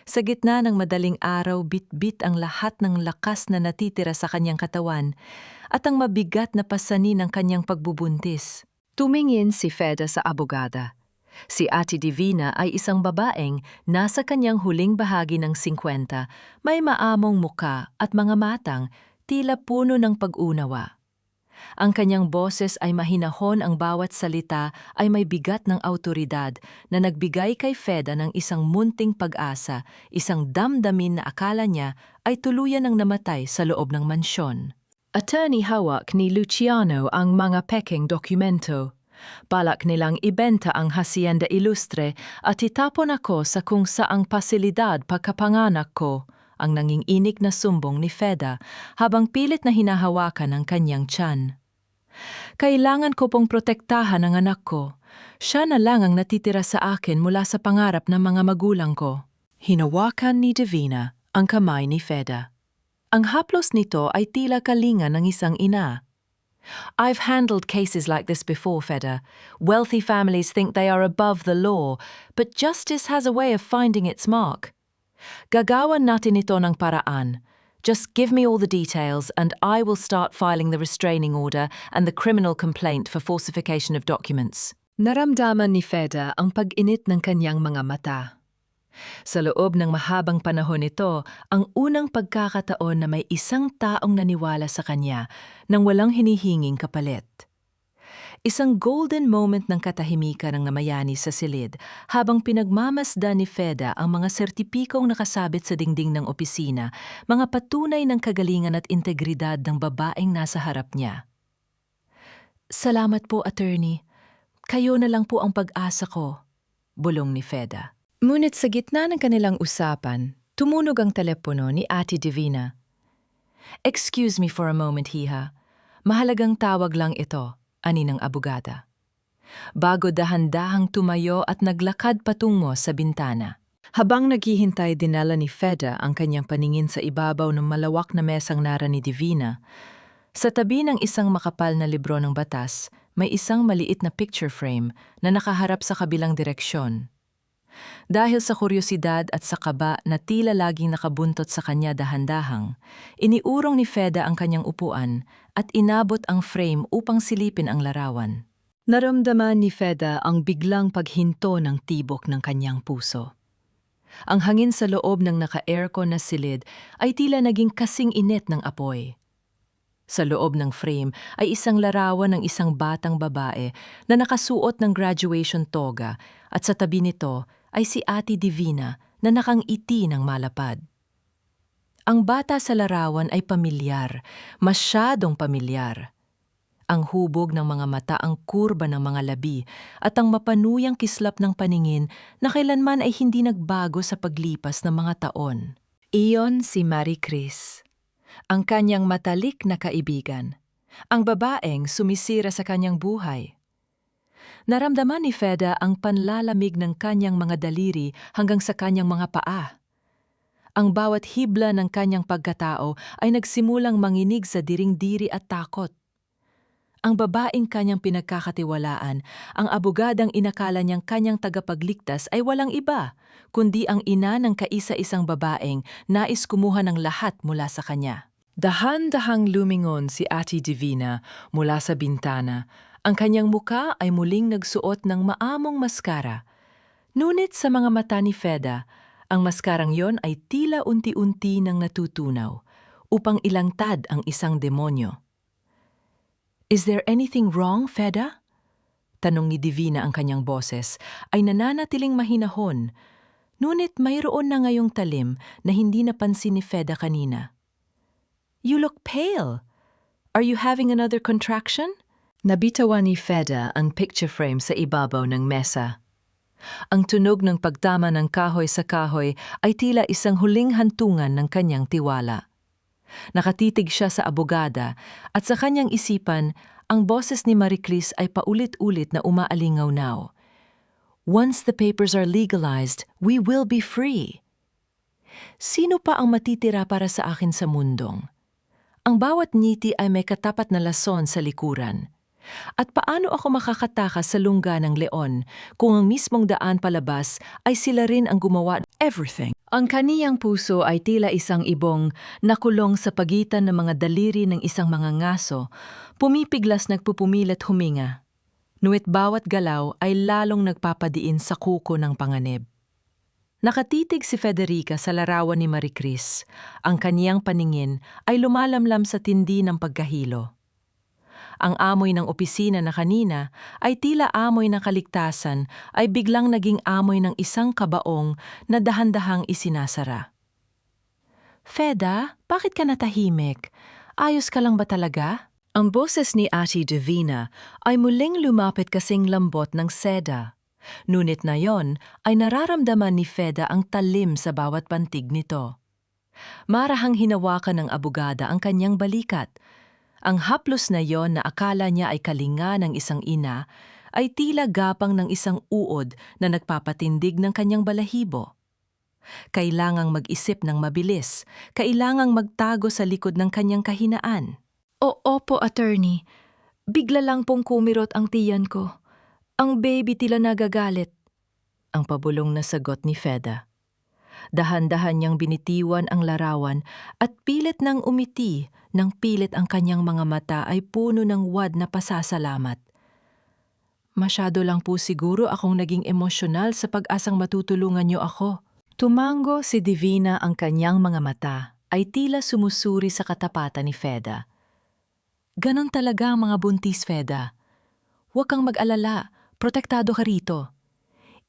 Sa gitna ng madaling araw, bit-bit ang lahat ng lakas na natitira sa kanyang katawan at ang mabigat na pasanin ng kanyang pagbubuntis. Tumingin si Feda sa abogada. Si Ate Divina ay isang babaeng nasa kanyang huling bahagi ng 50, may maamong muka at mga matang, tila puno ng pag-unawa. Ang kanyang boses ay mahinahon, ang bawat salita ay may bigat ng awtoridad na nagbigay kay Feda ng isang munting pag-asa, isang damdamin na akala niya ay tuluyan ng namatay sa loob ng mansyon. Attorney hawak ni Luciano ang mga peking dokumento. Balak nilang ibenta ang Hacienda Ilustre at itapon ako sa kung saang pasilidad pagkapanganak ko, ang nanginginig na sumbong ni Feda habang pilit na hinahawakan ang kanyang tiyan. Kailangan ko pong protektahan ang anak ko. Siya na lang ang natitira sa akin mula sa pangarap ng mga magulang ko. Hinawakan ni Divina ang kamay ni Feda. Ang haplos nito ay tila kalinga ng isang ina. I've handled cases like this before, Feda. Wealthy families think they are above the law, but justice has a way of finding its mark. Gagawan natin ito ng paraan. Just give me all the details and I will start filing the restraining order and the criminal complaint for falsification of documents. Naramdaman ni Feda ang pag-init ng kanyang mga mata. Sa loob ng mahabang panahon ito, ang unang pagkakataon na may isang taong naniwala sa kanya nang walang hinihinging kapalit. Isang golden moment ng katahimikan ng namayani sa silid habang pinagmamasdan ni Feda ang mga sertipikong nakasabit sa dingding ng opisina, mga patunay ng kagalingan at integridad ng babaeng nasa harap niya. Salamat po, attorney. Kayo na lang po ang pag-asa ko, bulong ni Feda. Ngunit sa gitna ng kanilang usapan, tumunog ang telepono ni Ate Divina. Excuse me for a moment, Hiha. Mahalagang tawag lang ito, ani ng abogada. Bago dahan-dahang tumayo at naglakad patungo sa bintana. Habang naghihintay, dinala ni Feda ang kanyang paningin sa ibabaw ng malawak na mesang nara ni Divina. Sa tabi ng isang makapal na libro ng batas, may isang maliit na picture frame na nakaharap sa kabilang direksyon. Dahil sa kuryosidad at sa kaba na tila laging nakabuntot sa kanya dahan-dahang, iniurong ni Feda ang kanyang upuan at inabot ang frame upang silipin ang larawan. Naramdaman ni Feda ang biglang paghinto ng tibok ng kanyang puso. Ang hangin sa loob ng naka-aircon na silid ay tila naging kasing init ng apoy. Sa loob ng frame ay isang larawan ng isang batang babae na nakasuot ng graduation toga at sa tabi nito ay si Ate Divina na nakangiti ng malapad. Ang bata sa larawan ay pamilyar, masyadong pamilyar. Ang hubog ng mga mata, ang kurba ng mga labi, at ang mapanuyang kislap ng paningin na kailanman ay hindi nagbago sa paglipas ng mga taon. Iyon si Marie Chris, ang kanyang matalik na kaibigan, ang babaeng sumisira sa kanyang buhay. Naramdaman ni Feda ang panlalamig ng kanyang mga daliri hanggang sa kanyang mga paa. Ang bawat hibla ng kanyang pagkatao ay nagsimulang manginig sa diring-diri at takot. Ang babaeng kanyang pinagkakatiwalaan, ang abogadang inakala niyang kanyang tagapagligtas ay walang iba, kundi ang ina ng kaisa-isang babaeng nais kumuha ng lahat mula sa kanya. Dahan-dahang lumingon si Ate Divina mula sa bintana. Ang kanyang muka ay muling nagsuot ng maamong maskara. Ngunit sa mga mata ni Feda, ang maskarang yon ay tila unti-unti nang natutunaw upang ilantad ang isang demonyo. Is there anything wrong, Feda? Tanong ni Divina ang kanyang boses ay nananatiling mahinahon, ngunit mayroon na ngayong talim na hindi napansin ni Feda kanina. You look pale. Are you having another contraction? Nabitawan ni Feda ang picture frame sa ibabaw ng mesa. Ang tunog ng pagtama ng kahoy sa kahoy ay tila isang huling hantungan ng kanyang tiwala. Nakatitig siya sa abogada at sa kanyang isipan, ang boses ni Marie Chris ay paulit-ulit na umaalingaw-naw. Once the papers are legalized, we will be free. Sino pa ang matitira para sa akin sa mundong? Ang bawat ngiti ay may katapat na lason sa likuran. At paano ako makakatakas sa lungga ng leon kung ang mismong daan palabas ay sila rin ang gumawa everything? Ang kaniyang puso ay tila isang ibong nakulong sa pagitan ng mga daliri ng isang mga ngaso, pumipiglas nagpupumilit huminga. Nuwit bawat galaw ay lalong nagpapadiin sa kuko ng panganib. Nakatitig si Federica sa larawan ni Marie Chris. Ang kaniyang paningin ay lumalamlam sa tindi ng pagkahilo. Ang amoy ng opisina na kanina ay tila amoy ng kaligtasan ay biglang naging amoy ng isang kabaong na dahan-dahang isinasara. Feda, bakit ka natahimik? Ayos ka lang ba talaga? Ang boses ni Ate Divina ay muling lumapit kasing lambot ng seda. Ngunit na yon ay nararamdaman ni Feda ang talim sa bawat pantig nito. Marahang hinawakan ng abogada ang kanyang balikat. Ang haplos na yon na akala niya ay kalinga ng isang ina ay tila gapang ng isang uod na nagpapatindig ng kanyang balahibo. Kailangang mag-isip ng mabilis, kailangang magtago sa likod ng kanyang kahinaan. Opo, attorney. Bigla lang pong kumirot ang tiyan ko. Ang baby tila nagagalit. Ang pabulong na sagot ni Feda. Dahan-dahan niyang binitiwan ang larawan at pilit nang umiti nang pilit ang kanyang mga mata ay puno ng wad na pasasalamat. Masyado lang po siguro akong naging emosyonal sa pag-asang matutulungan niyo ako. Tumango si Divina, ang kanyang mga mata ay tila sumusuri sa katapatan ni Feda. Ganon talaga ang mga buntis, Feda. Huwag kang mag-alala, protektado ka rito.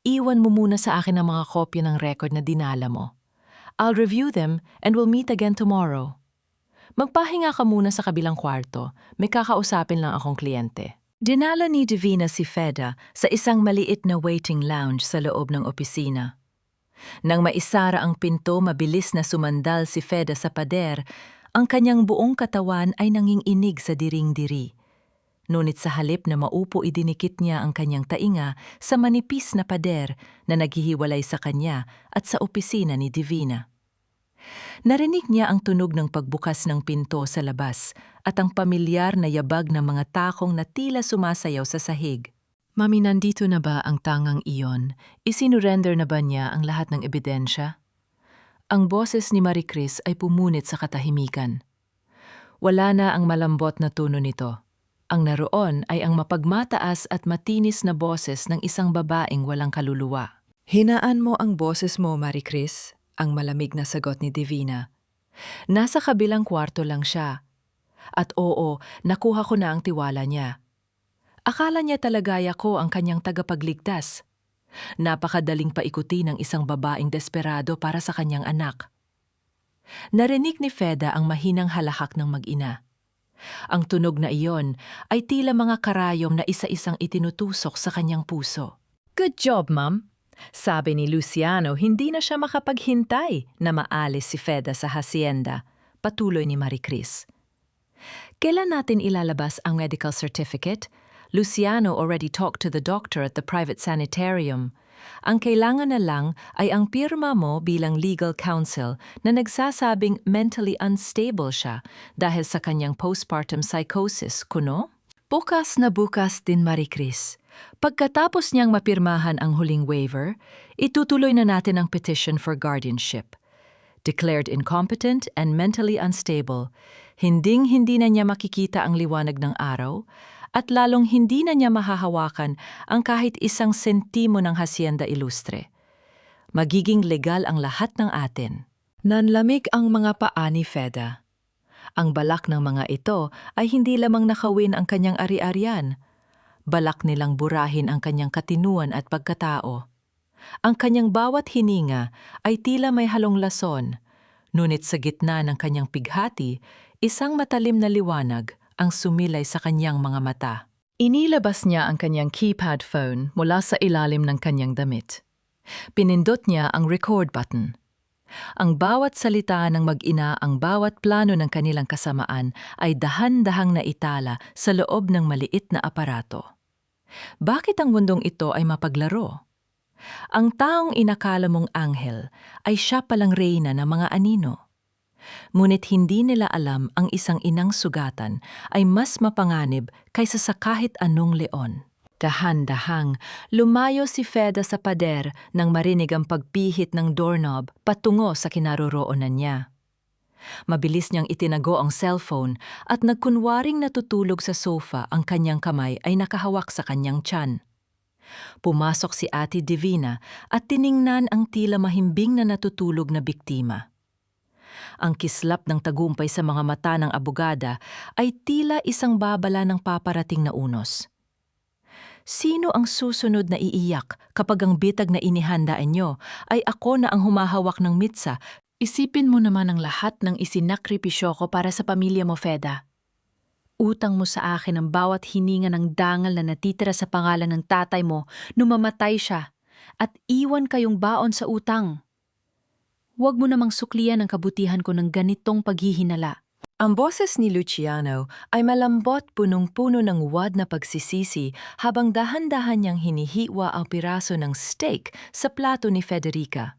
Iwan mo muna sa akin ang mga kopya ng record na dinala mo. I'll review them and we'll meet again tomorrow. Magpahinga ka muna sa kabilang kwarto, may kakausapin lang akong kliyente. Dinala ni Divina si Feda sa isang maliit na waiting lounge sa loob ng opisina. Nang maisara ang pinto, mabilis na sumandal si Feda sa pader. Ang kanyang buong katawan ay nanginginig sa diring-diri. Ngunit sa halip na maupo, idinikit niya ang kanyang tainga sa manipis na pader na naghihiwalay sa kanya at sa opisina ni Divina. Narinig niya ang tunog ng pagbukas ng pinto sa labas at ang pamilyar na yabag ng mga takong na tila sumasayaw sa sahig. Mami, nandito na ba ang tangang iyon? Isinurrender na ba niya ang lahat ng ebidensya? Ang boses ni Marie Chris ay pumunit sa katahimikan. Wala na ang malambot na tono nito. Ang naroon ay ang mapagmataas at matinis na boses ng isang babaeng walang kaluluwa. Hinaan mo ang boses mo, Marie Chris, ang malamig na sagot ni Divina. Nasa kabilang kwarto lang siya. At oo, nakuha ko na ang tiwala niya. Akala niya talagaya ko ang kanyang tagapagligtas. Napakadaling paikuti ng isang babaeng desperado para sa kanyang anak. Narinig ni Feda ang mahinang halahak ng mag-ina. Ang tunog na iyon ay tila mga karayom na isa-isang itinutusok sa kanyang puso. Good job, ma'am. Sabi ni Luciano, hindi na siya makapaghintay na maalis si Feda sa hacienda. Patuloy ni Marie Chris. Kailan natin ilalabas ang medical certificate? Luciano already talked to the doctor at the private sanitarium. Ang kailangan na lang ay ang pirma mo bilang legal counsel na nagsasabing mentally unstable siya dahil sa kanyang postpartum psychosis, kuno? Bukas na bukas din, Marie Chris. Pagkatapos niyang mapirmahan ang huling waiver, itutuloy na natin ang petition for guardianship. Declared incompetent and mentally unstable, hinding-hindi na niya makikita ang liwanag ng araw at lalong hindi na niya mahahawakan ang kahit isang sentimo ng Hacienda Ilustre. Magiging legal ang lahat ng atin. Nanlamig ang mga paa ni Feda. Ang balak ng mga ito ay hindi lamang nakawin ang kanyang ari-arian. Balak nilang burahin ang kanyang katinuan at pagkatao. Ang kanyang bawat hininga ay tila may halong lason, ngunit sa gitna ng kanyang pighati, isang matalim na liwanag ang sumilay sa kanyang mga mata. Inilabas niya ang kanyang keypad phone mula sa ilalim ng kanyang damit. Pinindot niya ang record button. Ang bawat salita ng mag-ina, ang bawat plano ng kanilang kasamaan ay dahan-dahang naitala sa loob ng maliit na aparato. Bakit ang mundong ito ay mapaglaro? Ang taong inakala mong anghel ay siya palang reyna ng mga anino. Ngunit hindi nila alam ang isang inang sugatan ay mas mapanganib kaysa sa kahit anong leon. Dahan-dahang, lumayo si Feda sa pader nang marinig ang pagpihit ng doorknob patungo sa kinaroroonan niya. Mabilis niyang itinago ang cellphone at nagkunwaring natutulog sa sofa, ang kanyang kamay ay nakahawak sa kanyang tiyan. Pumasok si Ate Divina at tiningnan ang tila mahimbing na natutulog na biktima. Ang kislap ng tagumpay sa mga mata ng abogada ay tila isang babala ng paparating na unos. Sino ang susunod na iiyak kapag ang bitag na inihandaan nyo ay ako na ang humahawak ng mitsa? Isipin mo naman ang lahat ng isinakripisyo ko para sa pamilya mo, Feda. Utang mo sa akin ang bawat hininga ng dangal na natitira sa pangalan ng tatay mo nung mamatay siya at iwan kayong baon sa utang. Huwag mo namang suklian ang kabutihan ko ng ganitong paghihinala. Ang boses ni Luciano ay malambot punong-puno ng wad na pagsisisi habang dahan-dahan niyang hinihiwa ang piraso ng steak sa plato ni Federica.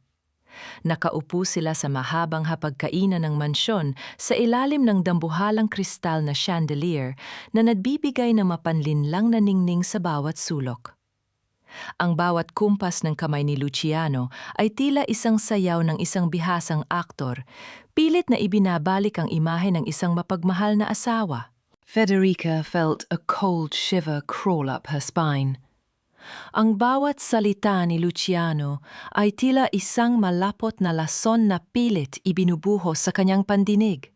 Nakaupo sila sa mahabang hapagkainan ng mansyon sa ilalim ng dambuhalang kristal na chandelier na nagbibigay ng mapanlinlang na ningning sa bawat sulok. Ang bawat kumpas ng kamay ni Luciano ay tila isang sayaw ng isang bihasang aktor, pilit na ibinabalik ang imahe ng isang mapagmahal na asawa. Federica felt a cold shiver crawl up her spine. Ang bawat salita ni Luciano ay tila isang malapot na lason na pilit ibinubuhos sa kanyang pandinig.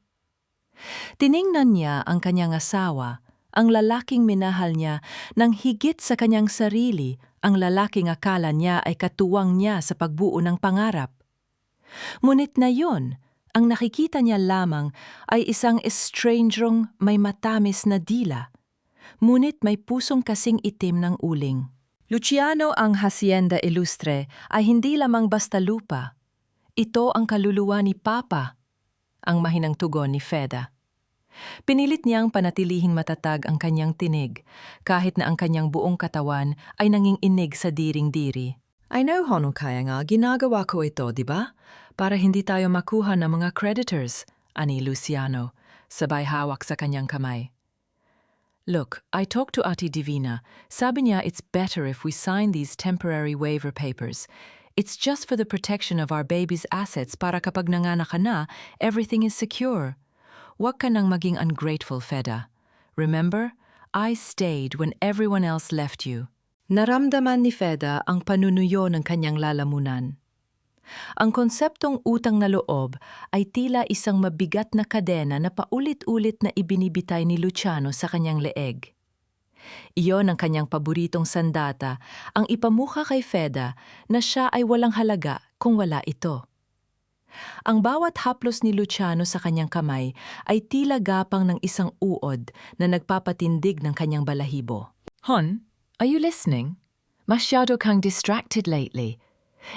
Tiningnan niya ang kanyang asawa, ang lalaking minahal niya nang higit sa kanyang sarili, ang lalaking akala niya ay katuwang niya sa pagbuo ng pangarap. Ngunit na yon, ang nakikita niya lamang ay isang estrangerong may matamis na dila, ngunit may pusong kasing itim ng uling. Luciano, ang Hacienda Ilustre ay hindi lamang basta lupa. Ito ang kaluluwa ni Papa, ang mahinang tugon ni Feda. Pinilit niyang panatilihing matatag ang kanyang tinig, kahit na ang kanyang buong katawan ay nanginginig sa diring-diri. I know, Hono, kaya nga ginagawa ko ito, di ba? Para hindi tayo makuha ng mga creditors, ani Luciano, sabay hawak sa kanyang kamay. Look, I talked to Ate Divina. Sabi niya it's better if we sign these temporary waiver papers. It's just for the protection of our baby's assets para kapag nanganak ka na, everything is secure. Huwag ka nang maging ungrateful, Feda. Remember, I stayed when everyone else left you. Naramdaman ni Feda ang panunuyo ng kanyang lalamunan. Ang konseptong utang na loob ay tila isang mabigat na kadena na paulit-ulit na ibinibitay ni Luciano sa kanyang leeg. Iyon ang kanyang paboritong sandata, ang ipamukha kay Feda na siya ay walang halaga kung wala ito. Ang bawat haplos ni Luciano sa kanyang kamay ay tila gapang ng isang uod na nagpapatindig ng kanyang balahibo. Hon, are you listening? Masyado kang distracted lately.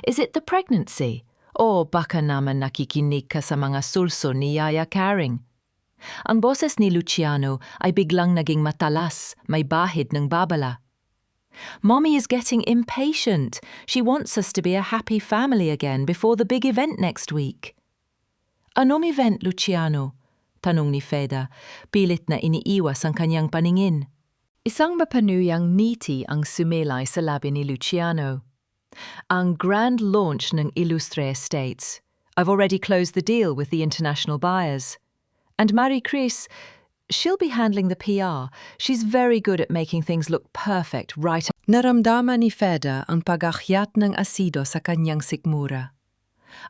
Is it the pregnancy? O baka naman nakikinig ka sa mga sulso ni Yaya Caring? Ang boses ni Luciano ay biglang naging matalas, may bahid ng babala. Mommy is getting impatient. She wants us to be a happy family again before the big event next week. Anong event, Luciano? Tanong ni Feda, pilit na iniiwas ang kanyang paningin. Isang mapanuyang ngiti ang sumilay sa labi ni Luciano. Ang grand launch ng Ilustre Estates. I've already closed the deal with the international buyers. And Marie-Chris, she'll be handling the PR. She's very good at making things look perfect right. Naramdaman ni Feda ang pag-akyat ng asido sa kanyang sikmura.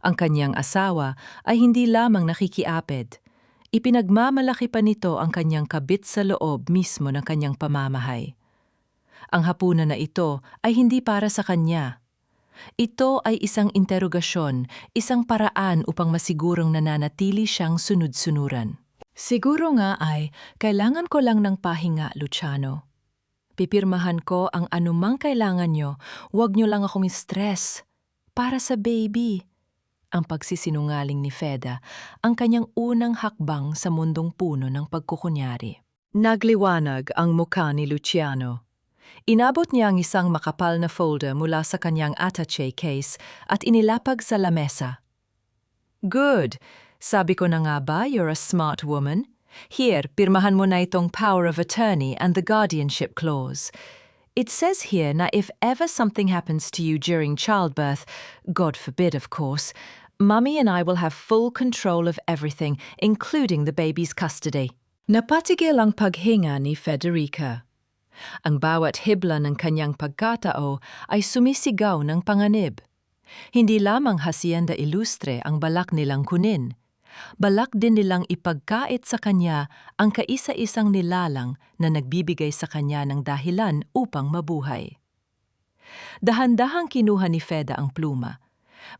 Ang kanyang asawa ay hindi lamang nakikiapid. Ipinagmamalaki pa nito ang kanyang kabit sa loob mismo ng kanyang pamamahay. Ang hapunan na ito ay hindi para sa kanya. Ito ay isang interogasyon, isang paraan upang masigurong nananatili siyang sunod-sunuran. Siguro nga ay, kailangan ko lang ng pahinga, Luciano. Pipirmahan ko ang anumang kailangan nyo, huwag nyo lang akong stress. Para sa baby. Ang pagsisinungaling ni Feda, ang kanyang unang hakbang sa mundong puno ng pagkukunyari. Nagliwanag ang mukha ni Luciano. Inabot niya ang isang makapal na folder mula sa kanyang attaché case at inilapag sa lamesa. Good! Sabi ko na nga ba, you're a smart woman? Here, pirmahan mo na itong power of attorney and the guardianship clause. It says here na if ever something happens to you during childbirth, God forbid of course, Mommy and I will have full control of everything, including the baby's custody. Napatigil ang paghinga ni Federica. Ang bawat hibla ng kanyang pagkatao ay sumisigaw ng panganib. Hindi lamang Hacienda Ilustre ang balak nilang kunin. Balak din nilang ipagkait sa kanya ang kaisa-isang nilalang na nagbibigay sa kanya ng dahilan upang mabuhay. Dahan-dahang kinuha ni Feda ang pluma.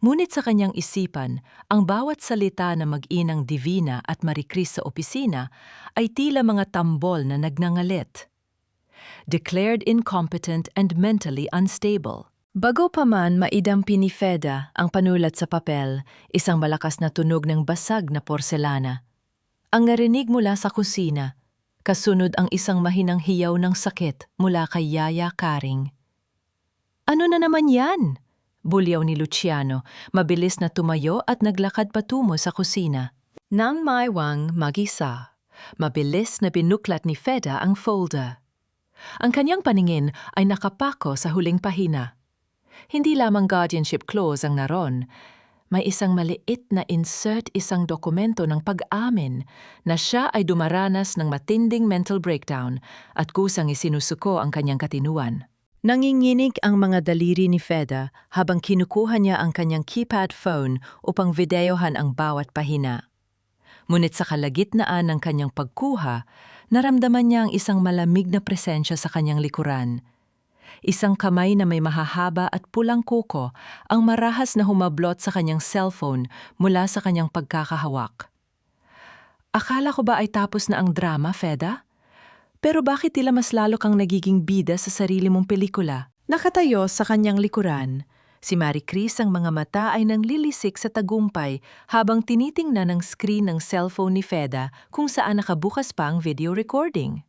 Ngunit sa kanyang isipan, ang bawat salita na mag-inang Divina at Marie-Chris sa opisina ay tila mga tambol na nagnangalit. Declared incompetent and mentally unstable. Bago pa man maidampi ni Feda ang panulat sa papel, isang malakas na tunog ng basag na porselana. Ang narinig mula sa kusina, kasunod ang isang mahinang hiyaw ng sakit mula kay Yaya Karing. Ano na naman yan? Bulyaw ni Luciano, mabilis na tumayo at naglakad patungo sa kusina. Nang maiwang mag-isa, mabilis na binuklat ni Feda ang folder. Ang kanyang paningin ay nakapako sa huling pahina. Hindi lamang guardianship clause ang naroon, may isang maliit na insert, isang dokumento ng pag-amin na siya ay dumaranas ng matinding mental breakdown at kusang isinusuko ang kanyang katinuan. Nanginginig ang mga daliri ni Feda habang kinukuha niya ang kanyang keypad phone upang videohan ang bawat pahina. Ngunit sa kalagitnaan ng kanyang pagkuha, naramdaman niya ang isang malamig na presensya sa kanyang likuran. Isang kamay na may mahahaba at pulang kuko ang marahas na humablot sa kanyang cellphone mula sa kanyang pagkakahawak. Akala ko ba ay tapos na ang drama, Feda? Pero bakit tila mas lalo kang nagiging bida sa sarili mong pelikula? Nakatayo sa kanyang likuran, si Marie Chris ang mga mata ay nanglilisik sa tagumpay habang tinitingnan ng screen ng cellphone ni Feda kung saan nakabukas pa ang video recording.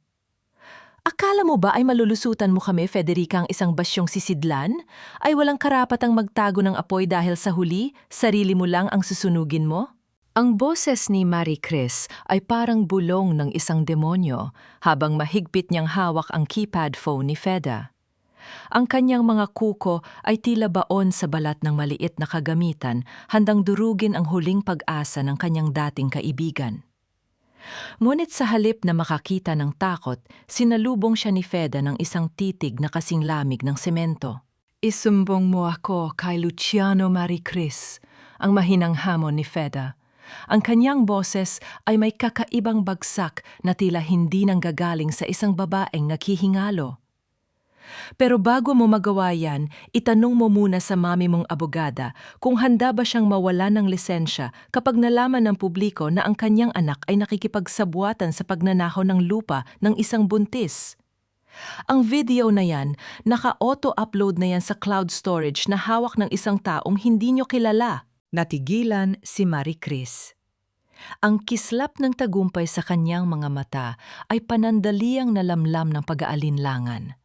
Akala mo ba ay malulusutan mo kami, Federica, ang isang basyong sisidlan? Ay walang karapatang magtago ng apoy dahil sa huli, sarili mo lang ang susunugin mo? Ang boses ni Marie Chris ay parang bulong ng isang demonyo habang mahigpit niyang hawak ang keypad phone ni Feda. Ang kanyang mga kuko ay tila baon sa balat ng maliit na kagamitan, handang durugin ang huling pag-asa ng kanyang dating kaibigan. Ngunit sa halip na makakita ng takot, sinalubong siya ni Feda ng isang titig na kasing lamig ng semento. Isumbong mo ako kay Luciano, Marie Chris, ang mahinang hamon ni Feda. Ang kanyang boses ay may kakaibang bagsak na tila hindi nanggagaling sa isang babaeng naghihingalo. Pero bago mo magawa yan, itanong mo muna sa mami mong abogada kung handa ba siyang mawala ng lisensya kapag nalaman ng publiko na ang kanyang anak ay nakikipagsabwatan sa pagnanakaw ng lupa ng isang buntis. Ang video na yan, naka-auto-upload na yan sa cloud storage na hawak ng isang taong hindi nyo kilala. Natigilan si Marie Chris. Ang kislap ng tagumpay sa kanyang mga mata ay panandaliang nalamlam ng pag-aalinlangan.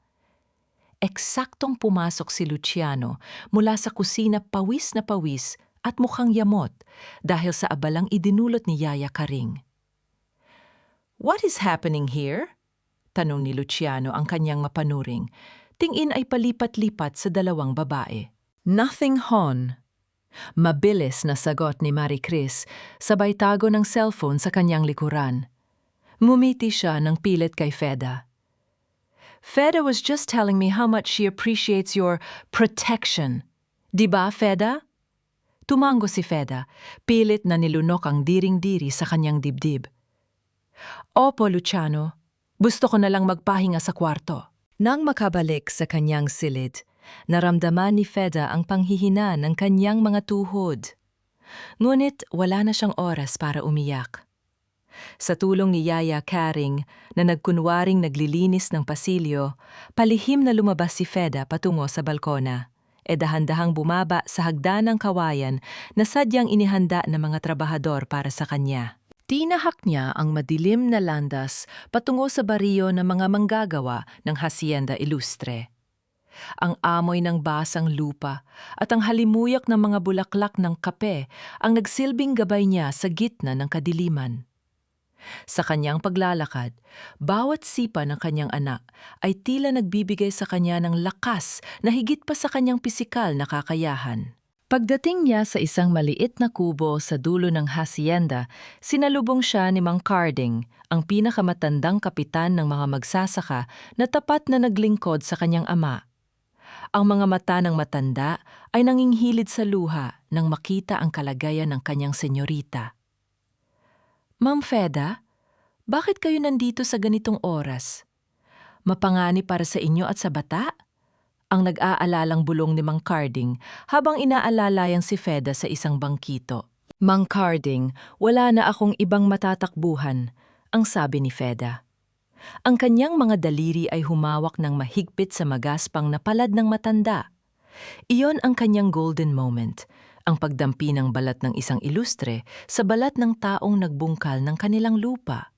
Eksaktong pumasok si Luciano mula sa kusina pawis na pawis at mukhang yamot dahil sa abalang idinulot ni Yaya Karing. "What is happening here?" tanong ni Luciano ang kanyang mapanuring. Tingin ay palipat-lipat sa dalawang babae. "Nothing, hon." Mabilis na sagot ni Marie Chris, sabay tago ng cellphone sa kanyang likuran. Ngumiti siya ng pilit kay Feda. "Feda was just telling me how much she appreciates your protection. Diba, Feda?" Tumango si Feda, pilit na nilunok ang diring-diri sa kanyang dibdib. "Opo, Luciano. Gusto ko na lang magpahinga sa kwarto." Nang makabalik sa kanyang silid, naramdaman ni Feda ang panghihina ng kanyang mga tuhod. Ngunit wala na siyang oras para umiyak. Sa tulong ni Yaya Karing na nagkunwaring naglilinis ng pasilyo, palihim na lumabas si Feda patungo sa balkona. Dahan-dahang bumaba sa hagdanang kawayan na sadyang inihanda ng mga trabahador para sa kanya. Tinahak niya ang madilim na landas patungo sa baryo ng mga manggagawa ng Hacienda Ilustre. Ang amoy ng basang lupa at ang halimuyak ng mga bulaklak ng kape ang nagsilbing gabay niya sa gitna ng kadiliman. Sa kanyang paglalakad, bawat sipa ng kanyang anak ay tila nagbibigay sa kanya ng lakas na higit pa sa kanyang pisikal na kakayahan. Pagdating niya sa isang maliit na kubo sa dulo ng hacienda, sinalubong siya ni Mang Carding, ang pinakamatandang kapitan ng mga magsasaka na tapat na naglingkod sa kanyang ama. Ang mga mata ng matanda ay nanginghilid sa luha nang makita ang kalagayan ng kanyang senyorita. "Ma'am Feda, bakit kayo nandito sa ganitong oras? Mapangani para sa inyo at sa bata?" Ang nag-aalalang bulong ni Mang Carding habang inaalalayan si Feda sa isang bangkito. "Mang Carding, wala na akong ibang matatakbuhan," ang sabi ni Feda. Ang kanyang mga daliri ay humawak ng mahigpit sa magaspang na palad ng matanda. Iyon ang kanyang golden moment, ang pagdampi ng balat ng isang ilustre sa balat ng taong nagbungkal ng kanilang lupa.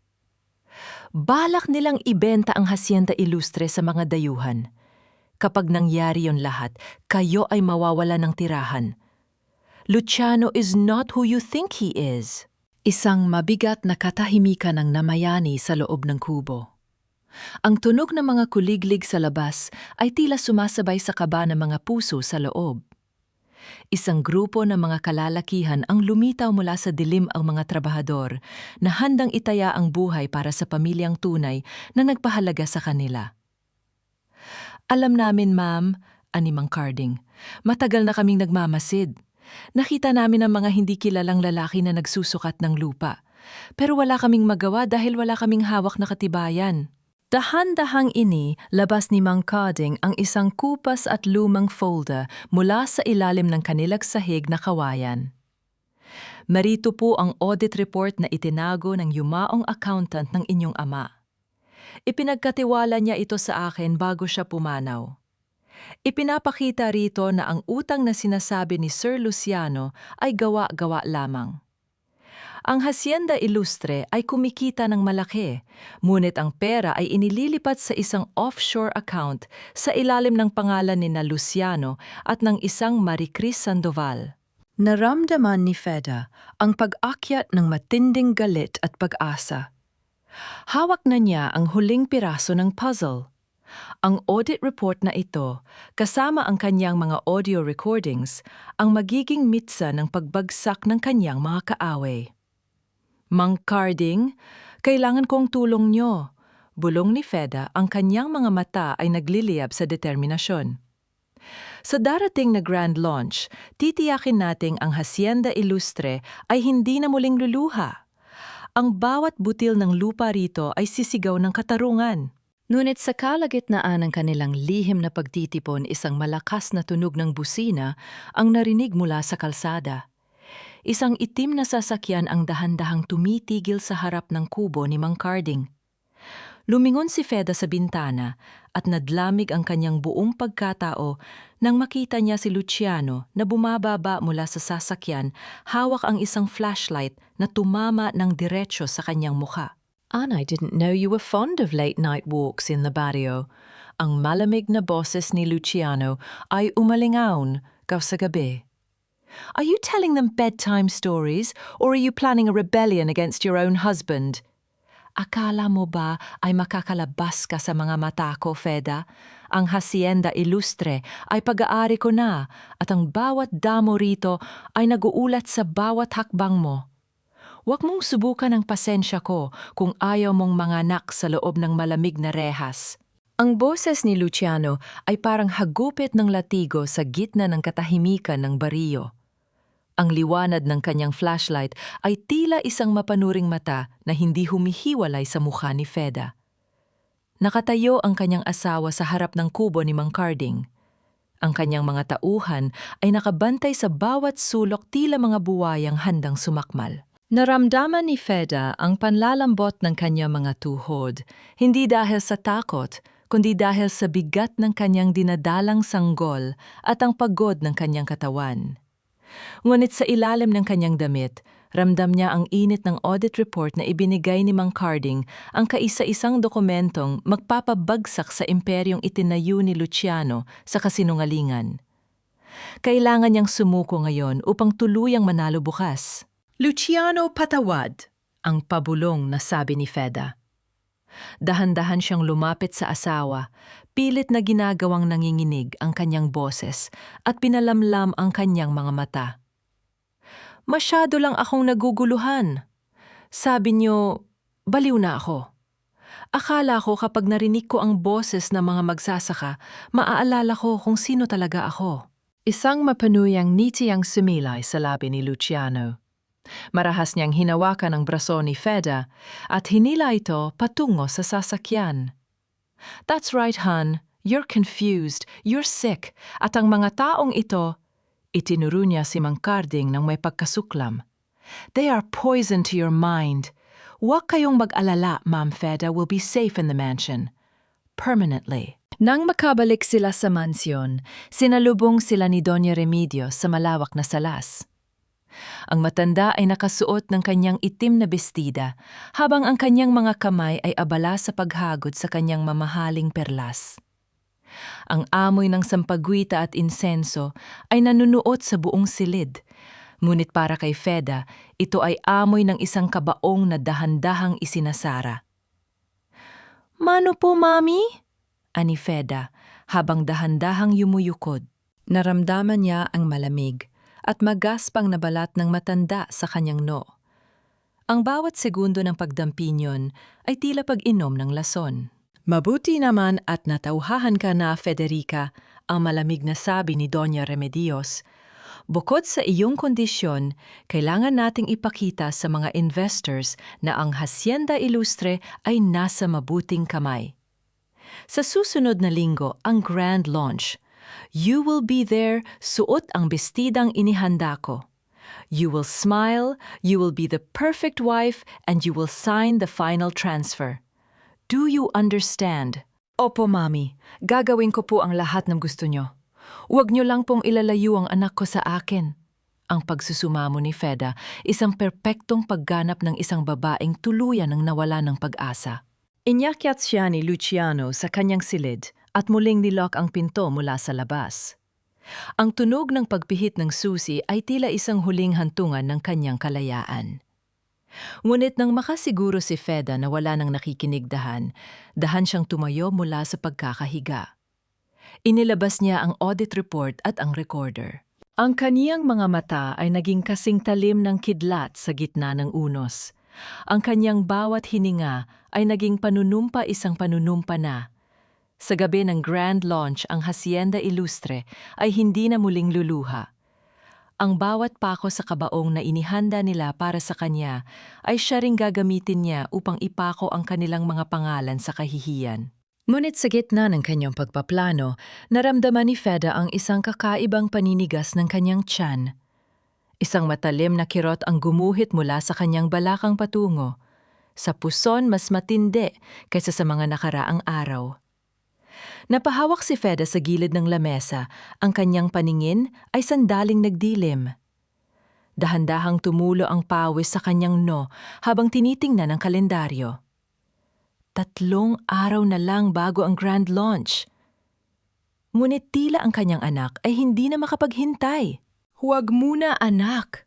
Balak nilang ibenta ang hasyenda ilustre sa mga dayuhan. Kapag nangyari yon lahat, kayo ay mawawala ng tirahan. Luciano is not who you think he is. Isang mabigat na katahimikan ang namayani sa loob ng kubo. Ang tunog ng mga kuliglig sa labas ay tila sumasabay sa kaba ng mga puso sa loob. Isang grupo ng mga kalalakihan ang lumitaw mula sa dilim ang mga trabahador na handang itaya ang buhay para sa pamilyang tunay na nagpahalaga sa kanila. Alam namin, ma'am, ani Mang Carding, matagal na kaming nagmamasid. Nakita namin ang mga hindi kilalang lalaki na nagsusukat ng lupa. Pero wala kaming magawa dahil wala kaming hawak na katibayan. Dahan-dahang ini, labas ni Mang Carding ang isang kupas at lumang folder mula sa ilalim ng kanilang sahig na kawayan. Marito po ang audit report na itinago ng yumaong accountant ng inyong ama. Ipinagkatiwala niya ito sa akin bago siya pumanaw. Ipinapakita rito na ang utang na sinasabi ni Sir Luciano ay gawa-gawa lamang. Ang hasyenda ilustre ay kumikita ng malaki, ngunit ang pera ay inililipat sa isang offshore account sa ilalim ng pangalan ni na Luciano at ng isang Maricris Sandoval. Naramdaman ni Feda ang pag-akyat ng matinding galit at pag-asa. Hawak na niya ang huling piraso ng puzzle. Ang audit report na ito, kasama ang kanyang mga audio recordings, ang magiging mitsa ng pagbagsak ng kanyang mga kaaway. Mang Carding, kailangan kong tulong nyo. Bulong ni Feda, ang kanyang mga mata ay nagliliyab sa determinasyon. Sa darating na grand launch, titiyakin nating ang hasyenda ilustre ay hindi na muling luluha. Ang bawat butil ng lupa rito ay sisigaw ng katarungan. Ngunit sa kalagitnaan ng kanilang lihim na pagtitipon, isang malakas na tunog ng busina ang narinig mula sa kalsada. Isang itim na sasakyan ang dahan-dahang tumitigil sa harap ng kubo ni Mang Carding. Lumingon si Feda sa bintana at nadlamig ang kanyang buong pagkatao nang makita niya si Luciano na bumababa mula sa sasakyan, hawak ang isang flashlight na tumama ng diretsyo sa kanyang mukha. I didn't know you were fond of late-night walks in the barrio. Ang malamig na boses ni Luciano ay umalingaon sa gabi. Are you telling them bedtime stories or are you planning a rebellion against your own husband? Akala mo ba ay makakalabas ka sa mga mata ko, Feda? Ang hasyenda ilustre ay pag-aari ko na at ang bawat damo rito ay naguulat sa bawat hakbang mo. Huwag mong subukan ang pasensya ko kung ayaw mong manganak sa loob ng malamig na rehas. Ang boses ni Luciano ay parang hagupit ng latigo sa gitna ng katahimikan ng baryo. Ang liwanag ng kanyang flashlight ay tila isang mapanuring mata na hindi humihiwalay sa mukha ni Feda. Nakatayo ang kanyang asawa sa harap ng kubo ni Mang Carding. Ang kanyang mga tauhan ay nakabantay sa bawat sulok, tila mga buwayang handang sumakmal. Naramdaman ni Feda ang panlalambot ng kanyang mga tuhod, hindi dahil sa takot, kundi dahil sa bigat ng kanyang dinadalang sanggol at ang pagod ng kanyang katawan. Ngunit sa ilalim ng kanyang damit, ramdam niya ang init ng audit report na ibinigay ni Mang Carding, ang kaisa-isang dokumentong magpapabagsak sa imperyong itinayo ni Luciano sa kasinungalingan. Kailangan niyang sumuko ngayon upang tuluyang manalo bukas. Luciano, patawad, ang pabulong na sabi ni Feda. Dahan-dahan siyang lumapit sa asawa, pilit na ginagawang nanginginig ang kanyang boses at pinalamlam ang kanyang mga mata. Masyado lang akong naguguluhan. Sabi niyo, baliw na ako. Akala ko kapag narinig ko ang boses ng mga magsasaka, maaalala ko kung sino talaga ako. Isang mapanuyang ngiti ang sumilay sa labi ni Luciano. Marahas niyang hinawakan ang braso ni Feda at hinila ito patungo sa sasakyan. That's right, hon. You're confused, you're sick, at ang mga taong ito, itinuro niya si Mang Carding ng may pagkasuklam. They are poison to your mind. Huwag kayong mag-alala, Ma'am Feda will be safe in the mansion. Permanently. Nang makabalik sila sa mansyon, sinalubong sila ni Doña Remedios sa malawak na salas. Ang matanda ay nakasuot ng kanyang itim na bestida, habang ang kanyang mga kamay ay abala sa paghagod sa kanyang mamahaling perlas. Ang amoy ng sampagwita at insenso ay nanunuot sa buong silid, ngunit para kay Feda, ito ay amoy ng isang kabaong na dahan-dahang isinasara. "Mano po, Mami?" ani Feda, habang dahan-dahang yumuyukod. Naramdaman niya ang malamig at magaspang na balat ng matanda sa kanyang noo. Ang bawat segundo ng pagdampinyon ay tila pag-inom ng lason. "Mabuti naman at natauhahan ka na, Federica," ang malamig na sabi ni Doña Remedios. "Bukod sa iyong kondisyon, kailangan nating ipakita sa mga investors na ang Hacienda Ilustre ay nasa mabuting kamay. Sa susunod na linggo, ang grand launch. You will be there, suot ang bestidang inihanda ko. You will smile, you will be the perfect wife, and you will sign the final transfer. Do you understand?" "Opo, Mami. Gagawin ko po ang lahat ng gusto nyo. Huwag nyo lang pong ilalayo ang anak ko sa akin." Ang pagsusumamo ni Feda, isang perpektong pagganap ng isang babaeng tuluyan ng nawala ng pag-asa. Inyakyat siya ni Luciano sa kanyang silid at muling nilock ang pinto mula sa labas. Ang tunog ng pagpihit ng susi ay tila isang huling hantungan ng kanyang kalayaan. Ngunit nang makasiguro si Feda na wala nang nakikinigdahan, dahan siyang tumayo mula sa pagkakahiga. Inilabas niya ang audit report at ang recorder. Ang kaniyang mga mata ay naging kasing talim ng kidlat sa gitna ng unos. Ang kanyang bawat hininga ay naging panunumpa isang panunumpa na. Sa gabi ng grand launch, ang Hacienda Ilustre ay hindi na muling luluha. Ang bawat pako sa kabaong na inihanda nila para sa kanya ay siya ring gagamitin niya upang ipako ang kanilang mga pangalan sa kahihiyan. Ngunit sa gitna ng kanyang pagpaplano, naramdaman ni Feda ang isang kakaibang paninigas ng kanyang tiyan. Isang matalim na kirot ang gumuhit mula sa kanyang balakang patungo. Sa puson mas matindi kaysa sa mga nakaraang araw. Napahawak si Feda sa gilid ng lamesa, ang kanyang paningin ay sandaling nagdilim. Dahan-dahang tumulo ang pawis sa kanyang noo habang tinitingnan ang kalendaryo. 3 araw na lang bago ang grand launch. Ngunit tila ang kanyang anak ay hindi na makapaghintay. "Huwag muna, anak,"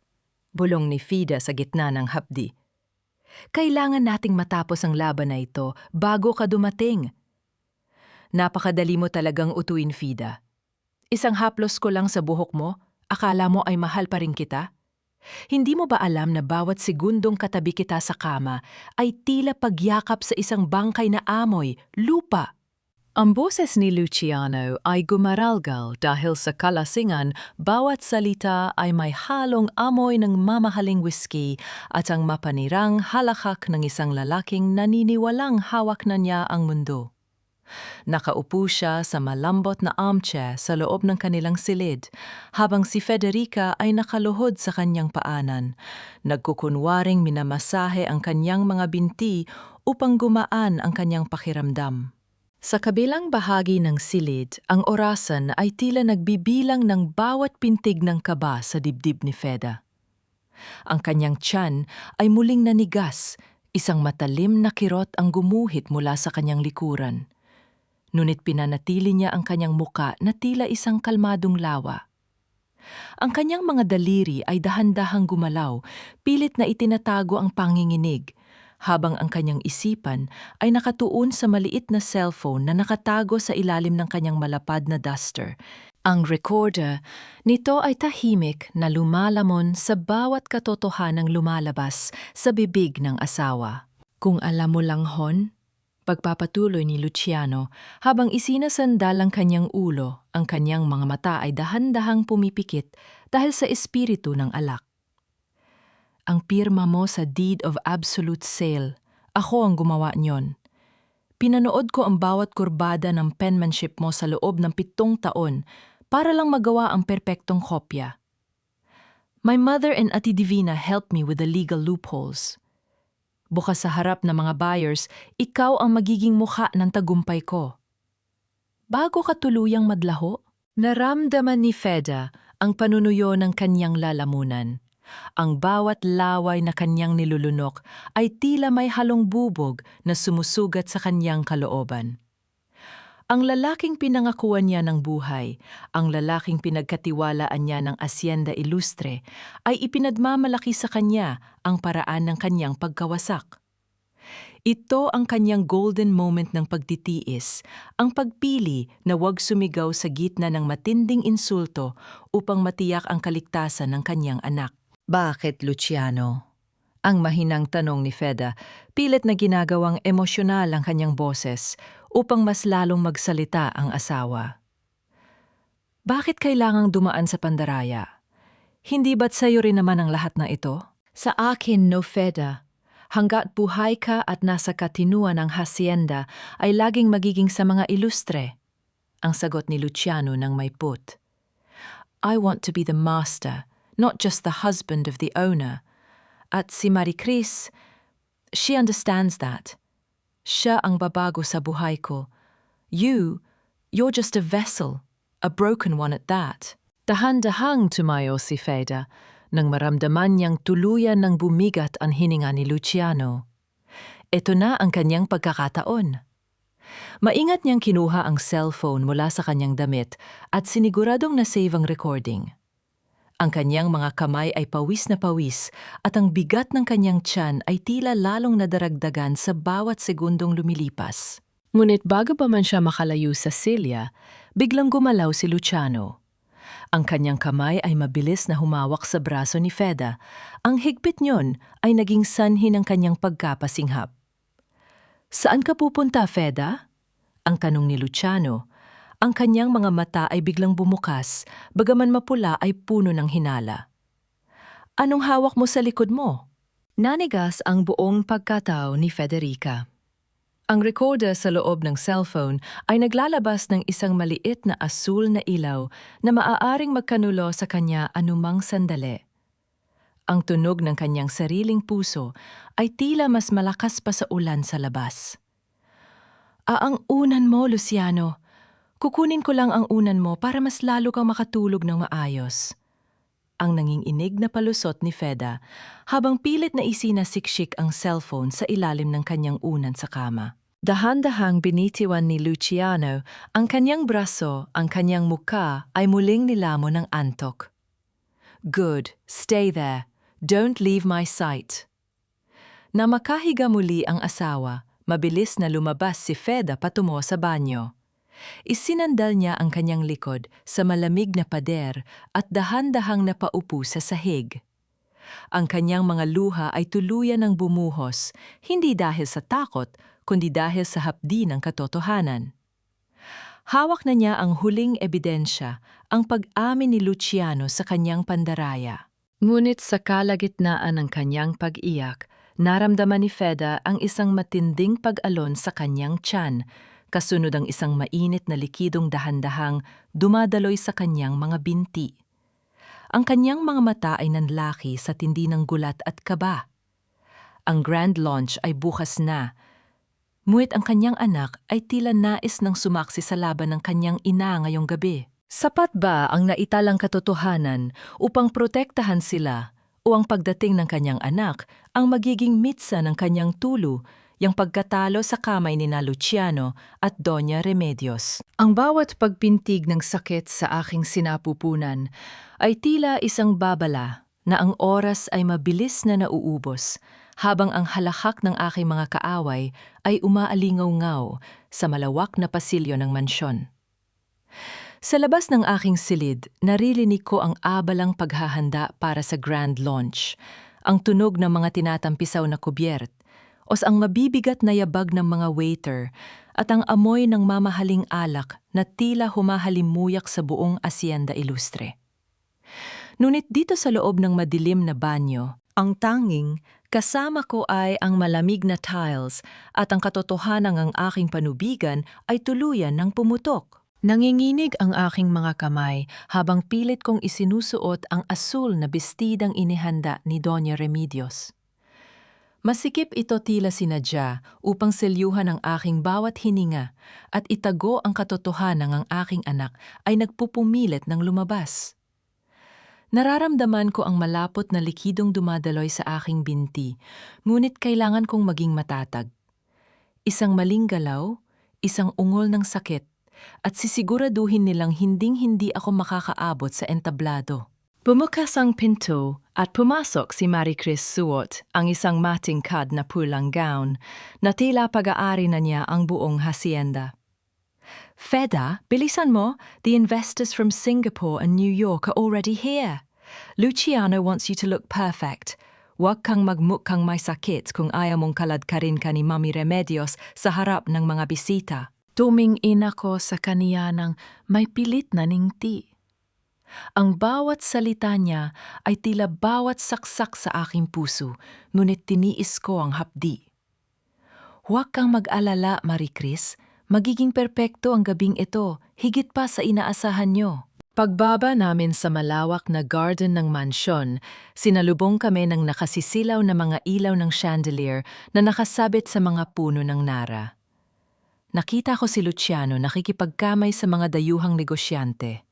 bulong ni Fida sa gitna ng hapdi. "Kailangan nating matapos ang laban na ito bago ka dumating." "Napakadali mo talagang utuin, Fida. Isang haplos ko lang sa buhok mo, akala mo ay mahal pa rin kita? Hindi mo ba alam na bawat segundong katabi kita sa kama ay tila pagyakap sa isang bangkay na amoy, lupa?" Ang boses ni Luciano ay gumaralgal dahil sa kalasingan bawat salita ay may halong amoy ng mamahaling whisky at ang mapanirang halakak ng isang lalaking naniniwalang hawak na niya ang mundo. Nakaupo siya sa malambot na armchair sa loob ng kanilang silid, habang si Federica ay nakaluhod sa kanyang paanan, nagkukunwaring minamasahe ang kanyang mga binti upang gumaan ang kanyang pakiramdam. Sa kabilang bahagi ng silid, ang orasan ay tila nagbibilang ng bawat pintig ng kaba sa dibdib ni Feda. Ang kanyang tiyan ay muling nanigas, isang matalim na kirot ang gumuhit mula sa kanyang likuran. Ngunit pinanatili niya ang kanyang muka na tila isang kalmadong lawa. Ang kanyang mga daliri ay dahan-dahang gumalaw, pilit na itinatago ang panginginig, habang ang kanyang isipan ay nakatuon sa maliit na cellphone na nakatago sa ilalim ng kanyang malapad na duster. Ang recorder nito ay tahimik na lumalamon sa bawat katotohanang lumalabas sa bibig ng asawa. "Kung alam mo lang, Hon," pagpapatuloy ni Luciano habang isinasandal ang kanyang ulo, ang kanyang mga mata ay dahan-dahang pumipikit dahil sa espiritu ng alak. "Ang pirma mo sa deed of absolute sale, ako ang gumawa niyon. Pinanood ko ang bawat kurbada ng penmanship mo sa loob ng 7 taon para lang magawa ang perpektong kopya. My mother and Ate Divina helped me with the legal loopholes. Bukas sa harap ng mga buyers, ikaw ang magiging mukha ng tagumpay ko. bago ka tuluyang madlaho. Naramdaman ni Feda ang panunuyo ng kanyang lalamunan. Ang bawat laway na kanyang nilulunok ay tila may halong bubog na sumusugat sa kanyang kalooban. Ang lalaking pinangakuan niya ng buhay, ang lalaking pinagkatiwalaan niya ng Hacienda Ilustre, ay ipinagmamalaki sa kanya ang paraan ng kanyang pagkawasak. Ito ang kanyang golden moment ng pagtitiis, ang pagpili na huwag sumigaw sa gitna ng matinding insulto upang matiyak ang kaligtasan ng kanyang anak. Bakit, Luciano? Ang mahinang tanong ni Feda, pilit na ginagawang emosyonal ang kanyang boses upang mas lalong magsalita ang asawa. Bakit kailangang dumaan sa pandaraya? Hindi ba't sa'yo rin naman ang lahat ng ito? Sa akin, no, Feda. Hanggat buhay ka at nasa katinuan ng hacienda ay laging magiging sa mga ilustre. Ang sagot ni Luciano ng may put. I want to be the master, not just the husband of the owner. At si Maricris, she understands that. Siya ang babago sa buhay ko. You're just a vessel, a broken one at that. Dahan-dahang tumayo si Feda nang maramdaman niyang tuluyan ng bumigat ang hininga ni Luciano. Ito na ang kanyang pagkakataon. Maingat niyang kinuha ang cellphone mula sa kanyang damit at siniguradong na-save ang recording. Ang kanyang mga kamay ay pawis na pawis at ang bigat ng kanyang tiyan ay tila lalong nadaragdagan sa bawat segundong lumilipas. Ngunit bago pa man siya makalayo sa silya, biglang gumalaw si Luciano. Ang kanyang kamay ay mabilis na humawak sa braso ni Feda. Ang higpit niyon ay naging sanhi ng kanyang pagkapasinghap. Saan ka pupunta, Feda? Ang tanong ni Luciano. Ang kanyang mga mata ay biglang bumukas, bagaman mapula ay puno ng hinala. Anong hawak mo sa likod mo? Nanigas ang buong pagkatao ni Federica. Ang recorder sa loob ng cellphone ay naglalabas ng isang maliit na asul na ilaw na maaaring magkanulo sa kanya anumang sandali. Ang tunog ng kanyang sariling puso ay tila mas malakas pa sa ulan sa labas. Ang unan mo, Luciano. Kukunin ko lang ang unan mo para mas lalo kang makatulog ng maayos. Ang nanginginig na palusot ni Feda habang pilit na isinasiksik ang cellphone sa ilalim ng kanyang unan sa kama. Dahan-dahang binitiwan ni Luciano ang kanyang braso, ang kanyang muka ay muling nilamon ng antok. Good, stay there. Don't leave my sight. Na makahiga muli ang asawa, mabilis na lumabas si Feda patungo sa banyo. Isinandal niya ang kanyang likod sa malamig na pader at dahan-dahang napaupo sa sahig. Ang kanyang mga luha ay tuluyan ng bumuhos, hindi dahil sa takot, kundi dahil sa hapdi ng katotohanan. Hawak na niya ang huling ebidensya, ang pag-amin ni Luciano sa kanyang pandaraya. Ngunit sa kalagitnaan ng kanyang pag-iyak, naramdaman ni Feda ang isang matinding pag-alon sa kanyang tiyan, kasunod ang isang mainit na likidong dahan-dahang dumadaloy sa kanyang mga binti. Ang kanyang mga mata ay nanlaki sa tindi ng gulat at kaba. Ang grand launch ay bukas na, ngunit ang kanyang anak ay tila nais ng sumaksi sa laban ng kanyang ina ngayong gabi. Sapat ba ang naitalang katotohanan upang protektahan sila o ang pagdating ng kanyang anak ang magiging mitsa ng kanyang tulo, yung pagkatalo sa kamay ni na Luciano at Doña Remedios? Ang bawat pagpintig ng sakit sa aking sinapupunan ay tila isang babala na ang oras ay mabilis na nauubos habang ang halakak ng aking mga kaaway ay umaalingaw-ngaw sa malawak na pasilyo ng mansyon. Sa labas ng aking silid, naririnig ko ang abalang paghahanda para sa grand launch, ang tunog ng mga tinatampisaw na kubyert, o ang mabibigat na yabag ng mga waiter at ang amoy ng mamahaling alak na tila humahalimuyak sa buong Hacienda Ilustre. Ngunit dito sa loob ng madilim na banyo, ang tanging kasama ko ay ang malamig na tiles at ang katotohanang ang aking panubigan ay tuluyan ng pumutok. Nanginginig ang aking mga kamay habang pilit kong isinusuot ang asul na bestidang inihanda ni Doña Remedios. Masikip ito tila sinadya upang selyuhan ang aking bawat hininga at itago ang katotohanan ng aking anak ay nagpupumilit ng lumabas. Nararamdaman ko ang malapot na likidong dumadaloy sa aking binti, ngunit kailangan kong maging matatag. Isang maling galaw, isang ungol ng sakit, at sisiguraduhin nilang hinding-hindi ako makakaabot sa entablado. Bumukas ang pinto at pumasok si Marie Chris suot ang isang matingkad na pulang gown na tila pag-aari na niya ang buong hacienda. Feda, bilisan mo, the investors from Singapore and New York are already here. Luciano wants you to look perfect. Huwag kang magmukhang may sakit kung ayaw mong kaladkarin ka ni Mami Remedios sa harap ng mga bisita. Tumingin ako sa kaniya ng may pilit na ningti. Ang bawat salita niya ay tila bawat saksak sa aking puso, ngunit tiniis ko ang hapdi. Huwag kang mag-alala, Marie Chris. Magiging perpekto ang gabing ito, higit pa sa inaasahan nyo. Pagbaba namin sa malawak na garden ng mansyon, sinalubong kami ng nakasisilaw na mga ilaw ng chandelier na nakasabit sa mga puno ng nara. Nakita ko si Luciano nakikipagkamay sa mga dayuhang negosyante.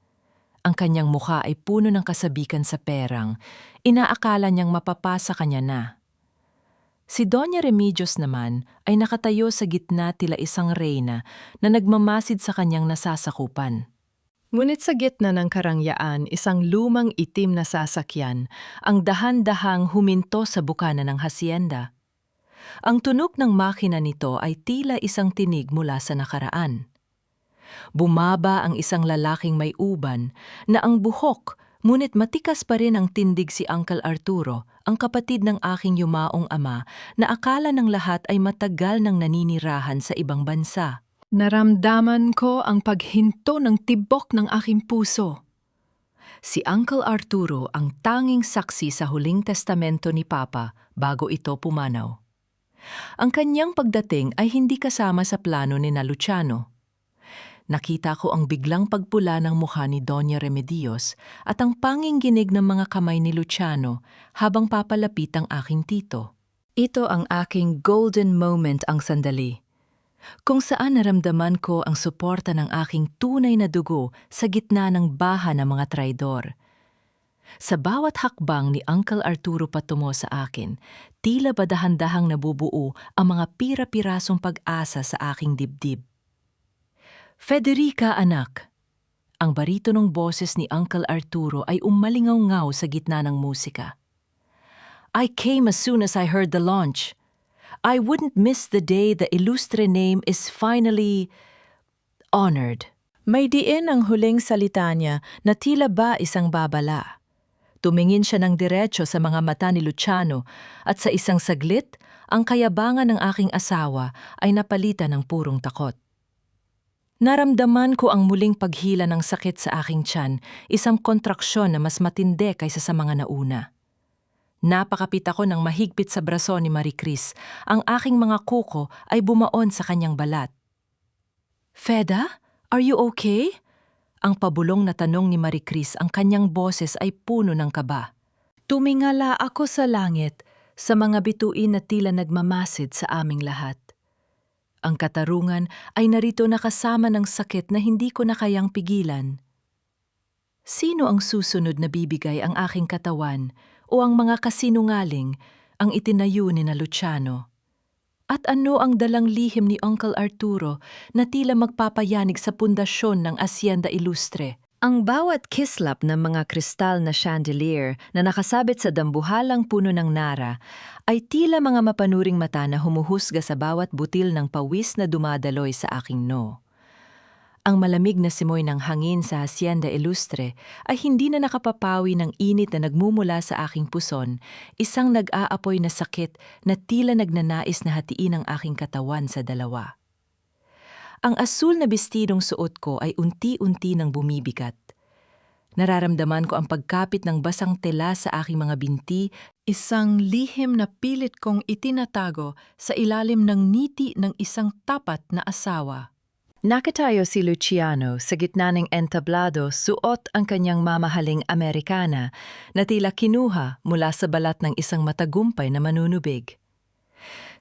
Ang kanyang mukha ay puno ng kasabikan sa perang. Inaakala niyang mapapasa kanya na. Si Doña Remedios naman ay nakatayo sa gitna tila isang reyna na nagmamasid sa kanyang nasasakupan. Ngunit sa gitna ng karangyaan, isang lumang itim na sasakyan ang dahan-dahang huminto sa bukana ng hacienda. Ang tunog ng makina nito ay tila isang tinig mula sa nakaraan. Bumaba ang isang lalaking may uban na ang buhok, ngunit matikas pa rin ang tindig si Uncle Arturo, ang kapatid ng aking yumaong ama na akala ng lahat ay matagal nang naninirahan sa ibang bansa. Naramdaman ko ang paghinto ng tibok ng aking puso. Si Uncle Arturo ang tanging saksi sa huling testamento ni Papa bago ito pumanaw. Ang kanyang pagdating ay hindi kasama sa plano ni Luciano. Nakita ko ang biglang pagpula ng mukha ni Doña Remedios at ang panginginig ng mga kamay ni Luciano habang papalapit ang aking tito. Ito ang aking golden moment ang sandali, kung saan naramdaman ko ang suporta ng aking tunay na dugo sa gitna ng baha ng mga traidor. Sa bawat hakbang ni Uncle Arturo patungo sa akin, tila ba dahan-dahang nabubuo ang mga pira-pirasong pag-asa sa aking dibdib. Federica, anak. Ang baritonong boses ni Uncle Arturo ay umalingaw-ngaw sa gitna ng musika. I came as soon as I heard the launch. I wouldn't miss the day the illustre name is finally honored. May diin ang huling salita niya na tila ba isang babala. Tumingin siya ng diretso sa mga mata ni Luciano at sa isang saglit, ang kayabangan ng aking asawa ay napalitan ng purong takot. Naramdaman ko ang muling paghila ng sakit sa aking tiyan, isang kontraksyon na mas matindi kaysa sa mga nauna. Napakapit ako ng mahigpit sa braso ni Marie Chris. Ang aking mga kuko ay bumaon sa kanyang balat. Feda, are you okay? Ang pabulong na tanong ni Marie Chris, ang kanyang boses ay puno ng kaba. Tumingala ako sa langit, sa mga bituin na tila nagmamasid sa aming lahat. Ang katarungan ay narito nakasama ng sakit na hindi ko na kayang pigilan. Sino ang susunod na bibigay ang aking katawan o ang mga kasinungaling ang itinayo ni Luciano? At ano ang dalang lihim ni Uncle Arturo na tila magpapayanig sa pundasyon ng Hacienda Illustre? Ang bawat kislap ng mga kristal na chandelier na nakasabit sa dambuhalang puno ng nara ay tila mga mapanuring mata na humuhusga sa bawat butil ng pawis na dumadaloy sa aking noo. Ang malamig na simoy ng hangin sa Hacienda Illustre ay hindi na nakapapawi ng init na nagmumula sa aking puson, isang nag-aapoy na sakit na tila nagnanais na hatiin ang aking katawan sa dalawa. Ang asul na bestidong suot ko ay unti-unti nang bumibigat. Nararamdaman ko ang pagkapit ng basang tela sa aking mga binti, isang lihim na pilit kong itinatago sa ilalim ng ngiti ng isang tapat na asawa. Nakatayo si Luciano sa gitna ng entablado, suot ang kanyang mamahaling Amerikana na tila kinuha mula sa balat ng isang matagumpay na manunubig.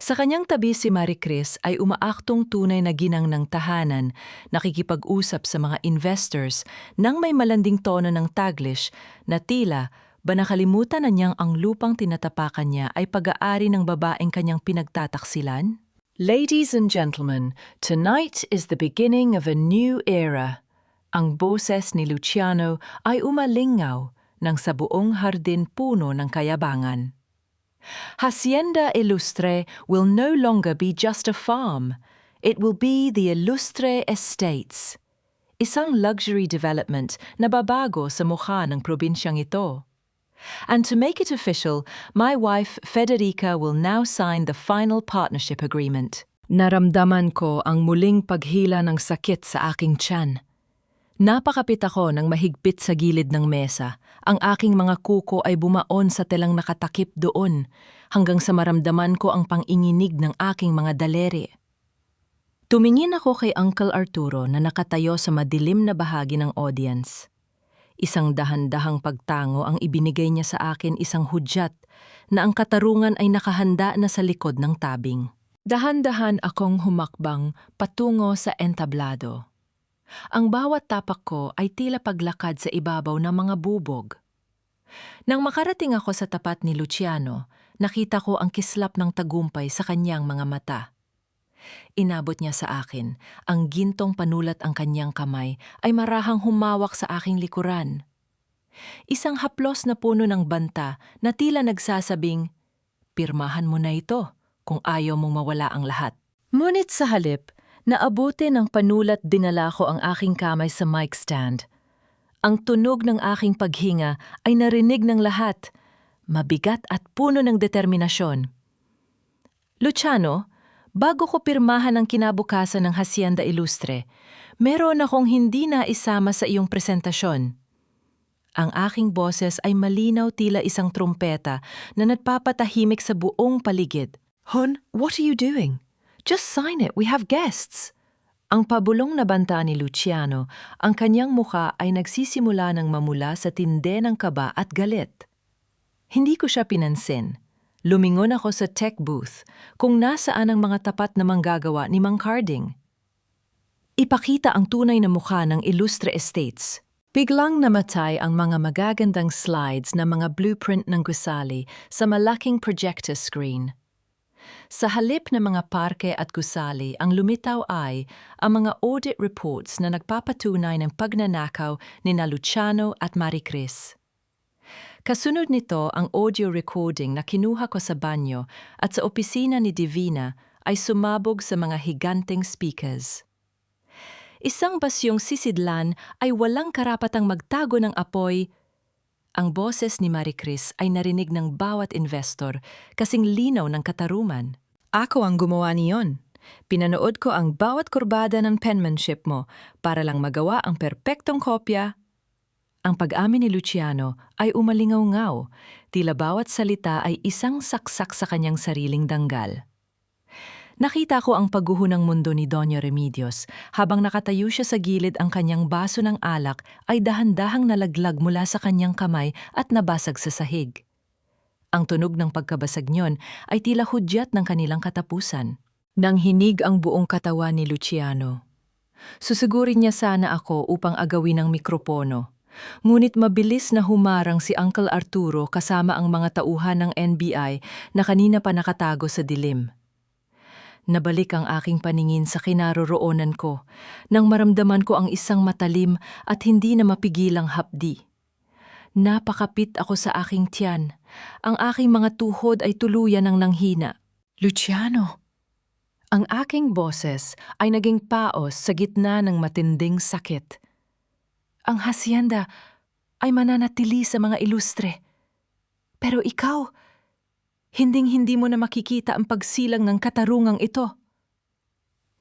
Sa kanyang tabi si Marie Chris ay umaaktong tunay na ginang ng tahanan, nakikipag-usap sa mga investors nang may malanding tono ng Taglish na tila ba nakalimutan na niyang ang lupang tinatapakan niya ay pag-aari ng babaeng kanyang pinagtataksilan? Ladies and gentlemen, tonight is the beginning of a new era. Ang boses ni Luciano ay umalingaw ng sa buong hardin puno ng kayabangan. Hacienda Ilustre will no longer be just a farm. It will be the Ilustre Estates. Isang luxury development na babago sa mukha ng probinsyang ito. And to make it official, my wife Federica will now sign the final partnership agreement. Naramdaman ko ang muling paghila ng sakit sa aking tiyan. Napakapit ako ng mahigpit sa gilid ng mesa. Ang aking mga kuko ay bumaon sa telang nakatakip doon, hanggang sa maramdaman ko ang panginginig ng aking mga daliri. Tumingin ako kay Uncle Arturo na nakatayo sa madilim na bahagi ng audience. Isang dahan-dahang pagtango ang ibinigay niya sa akin, isang hudyat na ang katarungan ay nakahanda na sa likod ng tabing. Dahan-dahan akong humakbang patungo sa entablado. Ang bawat tapak ko ay tila paglakad sa ibabaw ng mga bubog. Nang makarating ako sa tapat ni Luciano, nakita ko ang kislap ng tagumpay sa kanyang mga mata. Inabot niya sa akin, ang gintong panulat ang kanyang kamay ay marahang humawak sa aking likuran. Isang haplos na puno ng banta na tila nagsasabing, "Pirmahan mo na ito kung ayaw mong mawala ang lahat." Ngunit sa halip, naabuti ng panulat dinala ko ang aking kamay sa mic stand. Ang tunog ng aking paghinga ay narinig ng lahat, mabigat at puno ng determinasyon. "Luciano, bago ko pirmahan ang kinabukasan ng Hacienda Ilustre, meron akong hindi na isama sa iyong presentasyon." Ang aking boses ay malinaw tila isang trumpeta na nagpapatahimik sa buong paligid. "Hon, what are you doing? Just sign it, we have guests." Ang pabulong na banta ni Luciano, ang kanyang mukha ay nagsisimula ng mamula sa tinde ng kaba at galit. Hindi ko siya pinansin. Lumingon ako sa tech booth kung nasaan ang mga tapat na manggagawa ni Mang Carding. Ipakita ang tunay na mukha ng Ilustre Estates. Biglang namatay ang mga magagandang slides na mga blueprint ng gusali sa malaking projector screen. Sa halip na mga parke at gusali, ang lumitaw ay ang mga audit reports na nagpapatunay ng pagnanakaw ni Luciano at Marie Chris. Kasunod nito ang audio recording na kinuha ko sa banyo at sa opisina ni Divina ay sumabog sa mga higanteng speakers. Isang basyong sisidlan ay walang karapatang magtago ng apoy. Ang boses ni Marie Chris ay narinig ng bawat investor kasing linaw ng katarungan. "Ako ang gumawa niyon. Pinanood ko ang bawat kurbada ng penmanship mo para lang magawa ang perpektong kopya." Ang pag-amin ni Luciano ay umalingaw-ngaw, tila bawat salita ay isang saksak sa kanyang sariling danggal. Nakita ko ang pagguho ng mundo ni Doña Remedios habang nakatayo siya sa gilid, ang kanyang baso ng alak ay dahan-dahang nalaglag mula sa kanyang kamay at nabasag sa sahig. Ang tunog ng pagkabasag niyon ay tila hudyat ng kanilang katapusan. Nang hinig ang buong katawan ni Luciano. Susugurin niya sana ako upang agawin ang mikropono. Ngunit mabilis na humarang si Uncle Arturo kasama ang mga tauhan ng NBI na kanina pa nakatago sa dilim. Nabalik ang aking paningin sa kinaroroonan ko nang maramdaman ko ang isang matalim at hindi na mapigilang hapdi. Napakapit ako sa aking tiyan. Ang aking mga tuhod ay tuluyan ng nanghina. "Luciano!" Ang aking boses ay naging paos sa gitna ng matinding sakit. "Ang hacienda ay mananatili sa mga Ilustre. Pero ikaw, hinding-hindi mo na makikita ang pagsilang ng katarungang ito."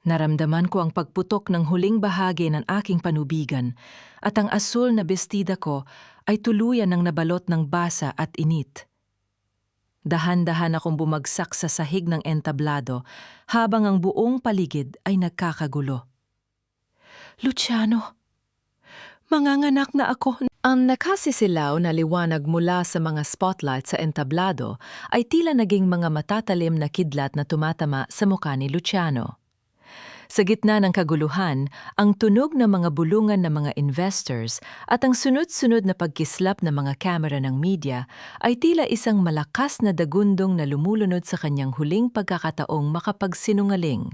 Naramdaman ko ang pagputok ng huling bahagi ng aking panubigan at ang asul na bestida ko ay tuluyan ng nabalot ng basa at init. Dahan-dahan akong bumagsak sa sahig ng entablado habang ang buong paligid ay nagkakagulo. "Luciano, manganganak na ako." Ang nakasisilaw na liwanag mula sa mga spotlight sa entablado ay tila naging mga matatalim na kidlat na tumatama sa mukha ni Luciano. Sa gitna ng kaguluhan, ang tunog ng mga bulungan ng mga investors at ang sunod-sunod na pagkislap ng mga kamera ng media ay tila isang malakas na dagundong na lumulunod sa kanyang huling pagkakataong makapagsinungaling.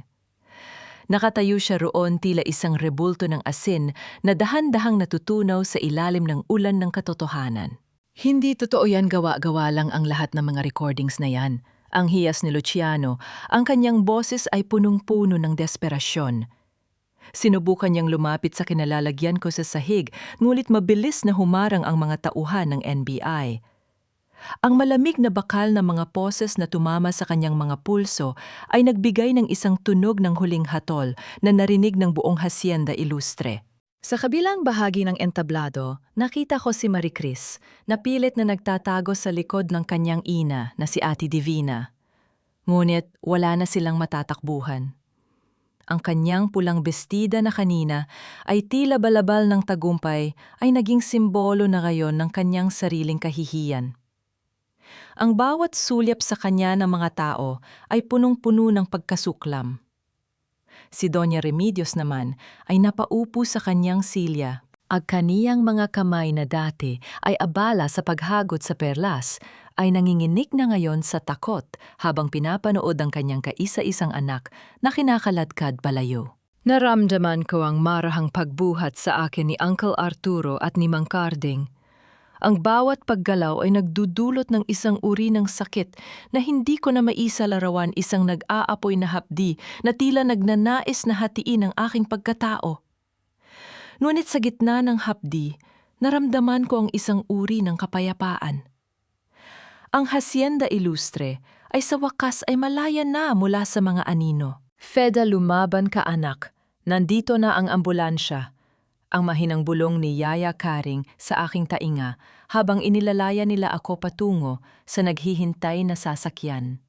Nakatayo siya roon tila isang rebulto ng asin na dahan-dahang natutunaw sa ilalim ng ulan ng katotohanan. Hindi totoo yan, gawa-gawa lang ang lahat ng mga recordings na yan. Ang hiyas ni Luciano, ang kanyang boses ay punong-puno ng desperasyon. Sinubukan niyang lumapit sa kinalalagyan ko sa sahig, ngulit mabilis na humarang ang mga tauhan ng NBI. Ang malamig na bakal na mga poses na tumama sa kanyang mga pulso ay nagbigay ng isang tunog ng huling hatol na narinig ng buong Hacienda Ilustre. Sa kabilang bahagi ng entablado, nakita ko si Marie Chris, na pilit na nagtatago sa likod ng kanyang ina na si Ate Divina. Ngunit wala na silang matatakbuhan. Ang kanyang pulang bestida na kanina ay tila balabal ng tagumpay ay naging simbolo na ngayon ng kanyang sariling kahihiyan. Ang bawat sulyap sa kanya ng mga tao ay punong-puno ng pagkasuklam. Si Doña Remedios naman ay napaupo sa kanyang silya. Ang kaniyang mga kamay na dati ay abala sa paghagod sa perlas ay nanginginig na ngayon sa takot habang pinapanood ang kanyang kaisa-isang anak na kinakaladkad palayo. Naramdaman ko ang marahang pagbuhat sa akin ni Uncle Arturo at ni Mang Carding. Ang bawat paggalaw ay nagdudulot ng isang uri ng sakit na hindi ko na maisalarawan, isang nag-aapoy na hapdi na tila nagnanais na hatiin ang aking pagkatao. Ngunit sa gitna ng hapdi, naramdaman ko ang isang uri ng kapayapaan. Ang Hacienda Ilustre ay sa wakas ay malaya na mula sa mga anino. Feda, lumaban ka anak, nandito na ang ambulansya. Ang mahinang bulong ni Yaya Karing sa aking tainga habang inilalaya nila ako patungo sa naghihintay na sasakyan.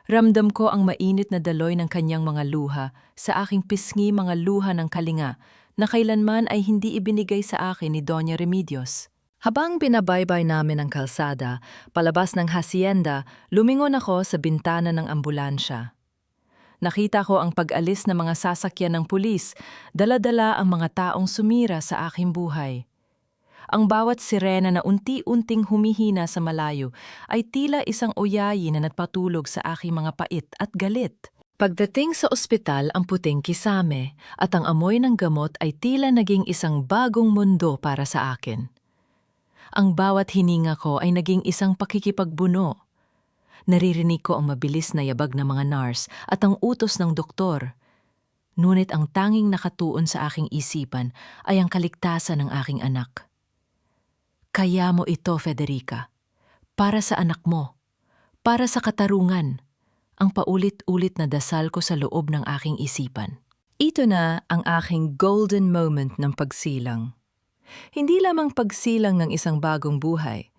Ramdam ko ang mainit na daloy ng kanyang mga luha sa aking pisngi, mga luha ng kalinga na kailanman ay hindi ibinigay sa akin ni Doña Remedios. Habang binabaybay namin ang kalsada, palabas ng hacienda, lumingon ako sa bintana ng ambulansya. Nakita ko ang pag-alis ng mga sasakyan ng pulis, dala-dala ang mga taong sumira sa aking buhay. Ang bawat sirena na unti-unting humihina sa malayo ay tila isang oyayi na nagpatulog sa aking mga pait at galit. Pagdating sa ospital, ang puting kisame at ang amoy ng gamot ay tila naging isang bagong mundo para sa akin. Ang bawat hininga ko ay naging isang pakikipagbuno. Naririnig ko ang mabilis na yabag ng mga nurse at ang utos ng doktor. Ngunit ang tanging nakatuon sa aking isipan ay ang kaligtasan ng aking anak. Kaya mo ito, Federica. Para sa anak mo. Para sa katarungan. Ang paulit-ulit na dasal ko sa loob ng aking isipan. Ito na ang aking golden moment ng pagsilang. Hindi lamang pagsilang ng isang bagong buhay,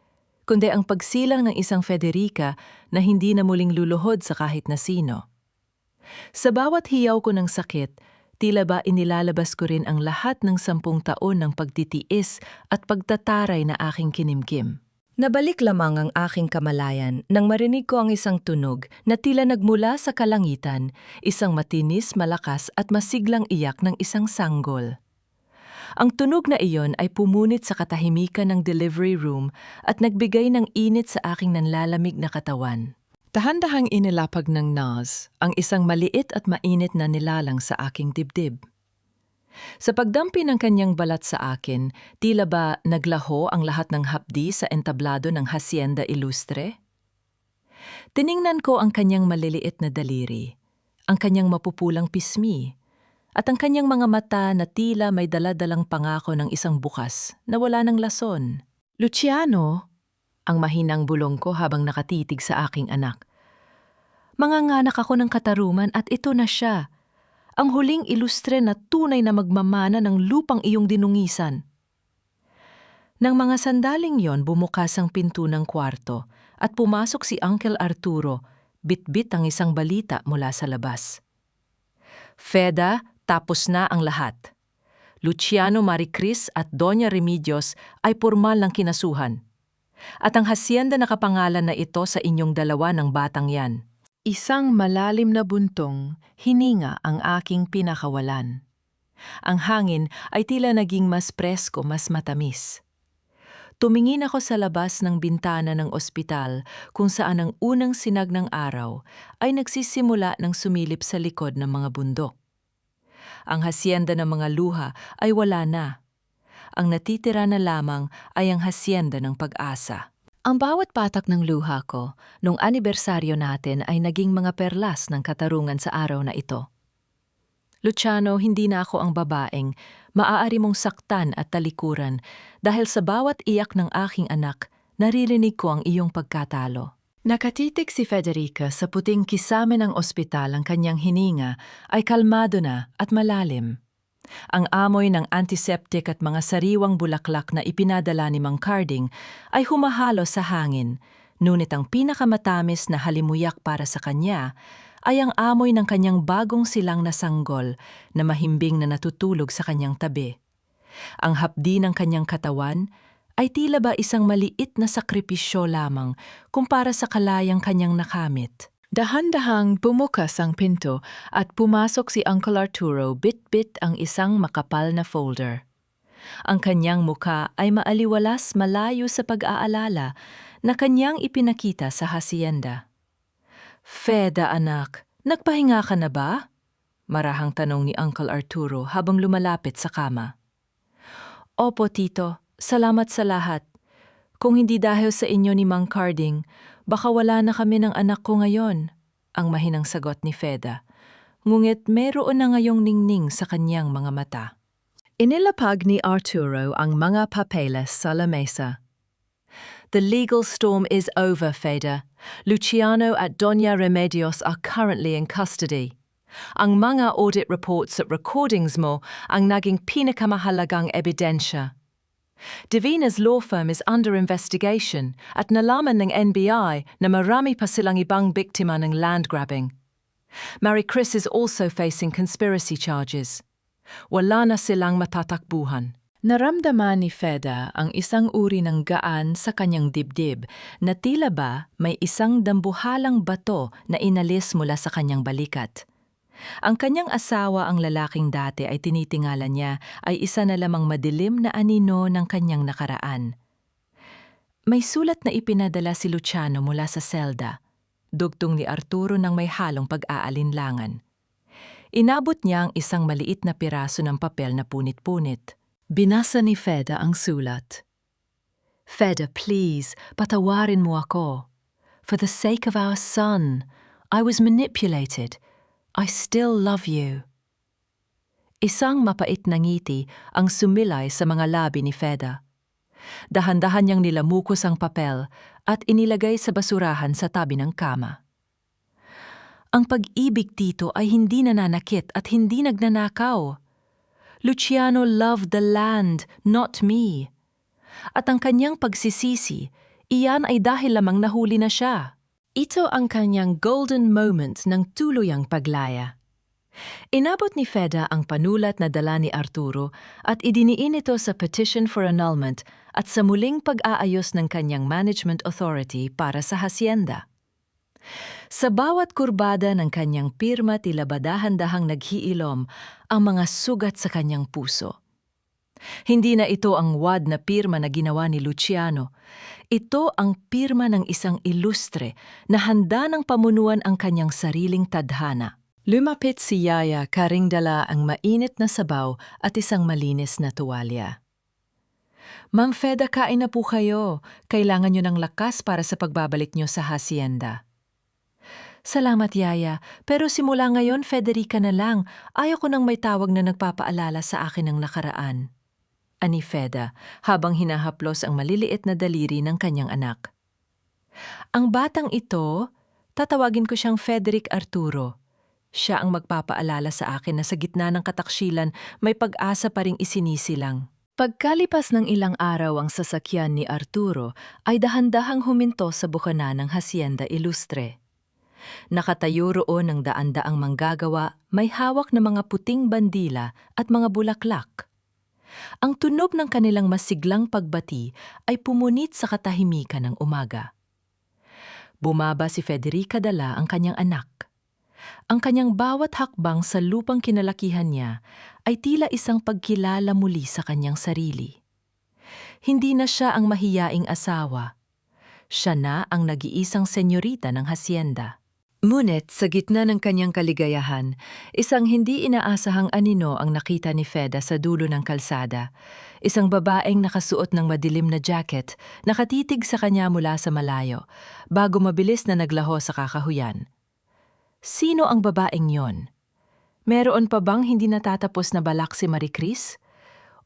kundi ang pagsilang ng isang Federica na hindi na muling luluhod sa kahit na sino. Sa bawat hiyaw ko ng sakit, tila ba inilalabas ko rin ang lahat ng 10 taon ng pagtitiis at pagtataray na aking kinimkim. Nabalik lamang ang aking kamalayan nang marinig ko ang isang tunog na tila nagmula sa kalangitan, isang matinis, malakas at masiglang iyak ng isang sanggol. Ang tunog na iyon ay pumunit sa katahimikan ng delivery room at nagbigay ng init sa aking nanlalamig na katawan. Dahan-dahang inilapag ng nurse ang isang maliit at mainit na nilalang sa aking dibdib. Sa pagdampi ng kanyang balat sa akin, tila ba naglaho ang lahat ng hapdi sa entablado ng Hacienda Ilustre? Tiningnan ko ang kanyang maliliit na daliri, ang kanyang mapupulang pismi, at ang kanyang mga mata na tila may daladalang pangako ng isang bukas na wala ng lason. Luciano, ang mahinang bulong ko habang nakatitig sa aking anak. Manganganak ako ng katarungan at ito na siya. Ang huling ilustre na tunay na magmamana ng lupang iyong dinungisan. Nang mga sandaling yon, bumukas ang pinto ng kwarto at pumasok si Uncle Arturo, bitbit ang isang balita mula sa labas. Feda, tapos na ang lahat. Luciano Maricris at Doña Remedios ay pormal ng kinasuhan. At ang hasyenda na kapangalan na ito sa inyong dalawa ng batang yan. Isang malalim na buntong, hininga ang aking pinakawalan. Ang hangin ay tila naging mas presko, mas matamis. Tumingin ako sa labas ng bintana ng ospital kung saan ang unang sinag ng araw ay nagsisimula ng sumilip sa likod ng mga bundok. Ang hasyenda ng mga luha ay wala na. Ang natitira na lamang ay ang hasyenda ng pag-asa. Ang bawat patak ng luha ko nung anibersaryo natin ay naging mga perlas ng katarungan sa araw na ito. Luciano, hindi na ako ang babaeng maaari mong saktan at talikuran dahil sa bawat iyak ng aking anak, naririnig ko ang iyong pagkatalo. Nakatitig si Federica sa puting kisame ng ospital, ang kanyang hininga ay kalmado na at malalim. Ang amoy ng antiseptic at mga sariwang bulaklak na ipinadala ni Mang Carding ay humahalo sa hangin, ngunit ang pinakamatamis na halimuyak para sa kanya ay ang amoy ng kanyang bagong silang na sanggol na mahimbing na natutulog sa kanyang tabi. Ang hapdi ng kanyang katawan ay tila ba isang maliit na sakripisyo lamang kumpara sa kalayang kanyang nakamit. Dahan-dahang bumukas ang pinto at pumasok si Uncle Arturo, bit-bit ang isang makapal na folder. Ang kanyang muka ay maaliwalas malayo sa pag-aalala na kanyang ipinakita sa hasyenda. "Feda, anak, nagpahinga ka na ba?" Marahang tanong ni Uncle Arturo habang lumalapit sa kama. "Opo, Tito. Salamat sa lahat. Kung hindi dahil sa inyo ni Mang Carding, baka wala na kami ng anak ko ngayon," ang mahinang sagot ni Feda. Ngunit meron na ngayong ningning sa kanyang mga mata. Inilapag ni Arturo ang mga papeles sa lamesa. "The legal storm is over, Feda. Luciano at Doña Remedios are currently in custody. Ang mga audit reports at recordings mo ang naging pinakamahalagang ebidensya. Divina's law firm is under investigation at nalaman ng NBI na marami pa silang ibang biktima ng land grabbing. Maricris is also facing conspiracy charges. Wala na silang matatakbuhan." Naramdaman ni Feda ang isang uri ng gaan sa kanyang dibdib na tila ba may isang dambuhalang bato na inalis mula sa kanyang balikat. Ang kanyang asawa, ang lalaking dati ay tinitingala niya, ay isa na lamang madilim na anino ng kanyang nakaraan. May sulat na ipinadala si Luciano mula sa selda, dugtong ni Arturo ng may halong pag-aalinlangan. Inabot niya ang isang maliit na piraso ng papel na punit-punit. Binasa ni Feda ang sulat. "Feda, please, patawarin mo ako. For the sake of our son, I was manipulated. I still love you." Isang mapait na ngiti ang sumilay sa mga labi ni Feda. Dahan-dahan niyang nilamukos ang papel at inilagay sa basurahan sa tabi ng kama. Ang pag-ibig dito ay hindi nananakit at hindi nagnanakaw. Luciano loved the land, not me. At ang kanyang pagsisisi, iyan ay dahil lamang nahuli na siya. Ito ang kanyang golden moment ng tuluyang paglaya. Inabot ni Feda ang panulat na dala ni Arturo at idiniin ito sa petition for annulment at sa muling pag-aayos ng kanyang management authority para sa hasyenda. Sa bawat kurbada ng kanyang pirma, tila ba dahan-dahang naghiilom ang mga sugat sa kanyang puso. Hindi na ito ang wad na pirma na ginawa ni Luciano. Ito ang pirma ng isang ilustre na handa ng pamunuan ang kanyang sariling tadhana. Lumapit si Yaya, karing-dala ang mainit na sabaw at isang malinis na tuwalya. "Ma'am Feda, kain na po kayo. Kailangan nyo ng lakas para sa pagbabalik nyo sa hasyenda." "Salamat, Yaya. Pero simula ngayon, Federica na lang. Ayaw ko nang may tawag na nagpapaalala sa akin ng nakaraan," ani Feda habang hinahaplos ang maliliit na daliri ng kanyang anak. "Ang batang ito, tatawagin ko siyang Frederick Arturo. Siya ang magpapaalala sa akin na sa gitna ng kataksilan may pag-asa pa ring isinisilang." Pagkalipas ng ilang araw, ang sasakyan ni Arturo ay dahan-dahang huminto sa bukana ng Hacienda Ilustre. Nakatayo roon ng daan-daang manggagawa, may hawak na mga puting bandila at mga bulaklak. Ang tunog ng kanilang masiglang pagbati ay pumunit sa katahimikan ng umaga. Bumaba si Federica dala ang kanyang anak. Ang kanyang bawat hakbang sa lupang kinalakihan niya ay tila isang pagkilala muli sa kanyang sarili. Hindi na siya ang mahiyaing asawa. Siya na ang nag-iisang senyorita ng hasyenda. Ngunit sa gitna ng kanyang kaligayahan, isang hindi inaasahang anino ang nakita ni Feda sa dulo ng kalsada. Isang babaeng nakasuot ng madilim na jacket, nakatitig sa kanya mula sa malayo, bago mabilis na naglaho sa kakahuyan. Sino ang babaeng yon? Meron pa bang hindi natatapos na balak si Marie Chris?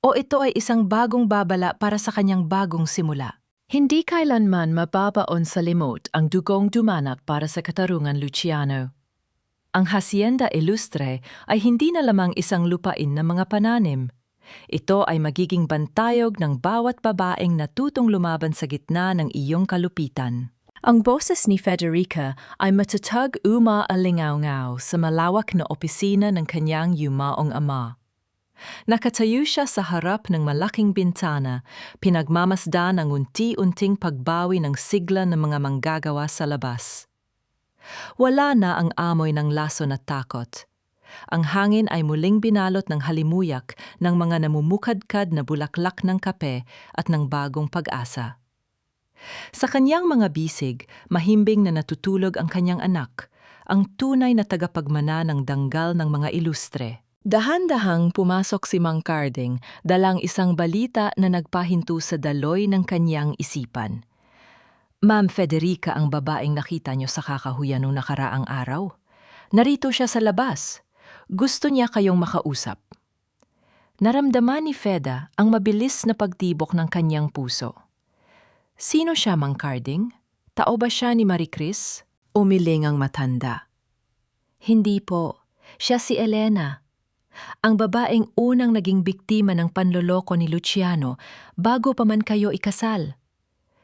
O ito ay isang bagong babala para sa kanyang bagong simula? Hindi kailanman mababaon sa limot ang dugong dumanak para sa katarungan Luciano. Ang Hacienda Ilustre ay hindi na lamang isang lupain ng mga pananim. Ito ay magiging bantayog ng bawat babaeng natutong lumaban sa gitna ng iyong kalupitan. Ang boses ni Federica ay matatag umaalingaw-ngaw sa malawak na opisina ng kanyang yumaong ama. Nakatayo siya sa harap ng malaking bintana, pinagmamasdan ang unti-unting pagbawi ng sigla ng mga manggagawa sa labas. Wala na ang amoy ng lason at takot. Ang hangin ay muling binalot ng halimuyak ng mga namumukadkad na bulaklak ng kape at ng bagong pag-asa. Sa kanyang mga bisig, mahimbing na natutulog ang kanyang anak, ang tunay na tagapagmana ng danggal ng mga ilustre. Dahan-dahang pumasok si Mang Carding, dalang isang balita na nagpahinto sa daloy ng kanyang isipan. Ma'am Federica ang babaeng nakita niyo sa kakahuyan noong nakaraang araw. Narito siya sa labas. Gusto niya kayong makausap. Naramdaman ni Feda ang mabilis na pagtibok ng kanyang puso. Sino siya, Mang Carding? Tao ba siya ni Marie Chris? Umiling ang matanda. Hindi po. Siya si Elena. Ang babaeng unang naging biktima ng panloloko ni Luciano bago pa man kayo ikasal.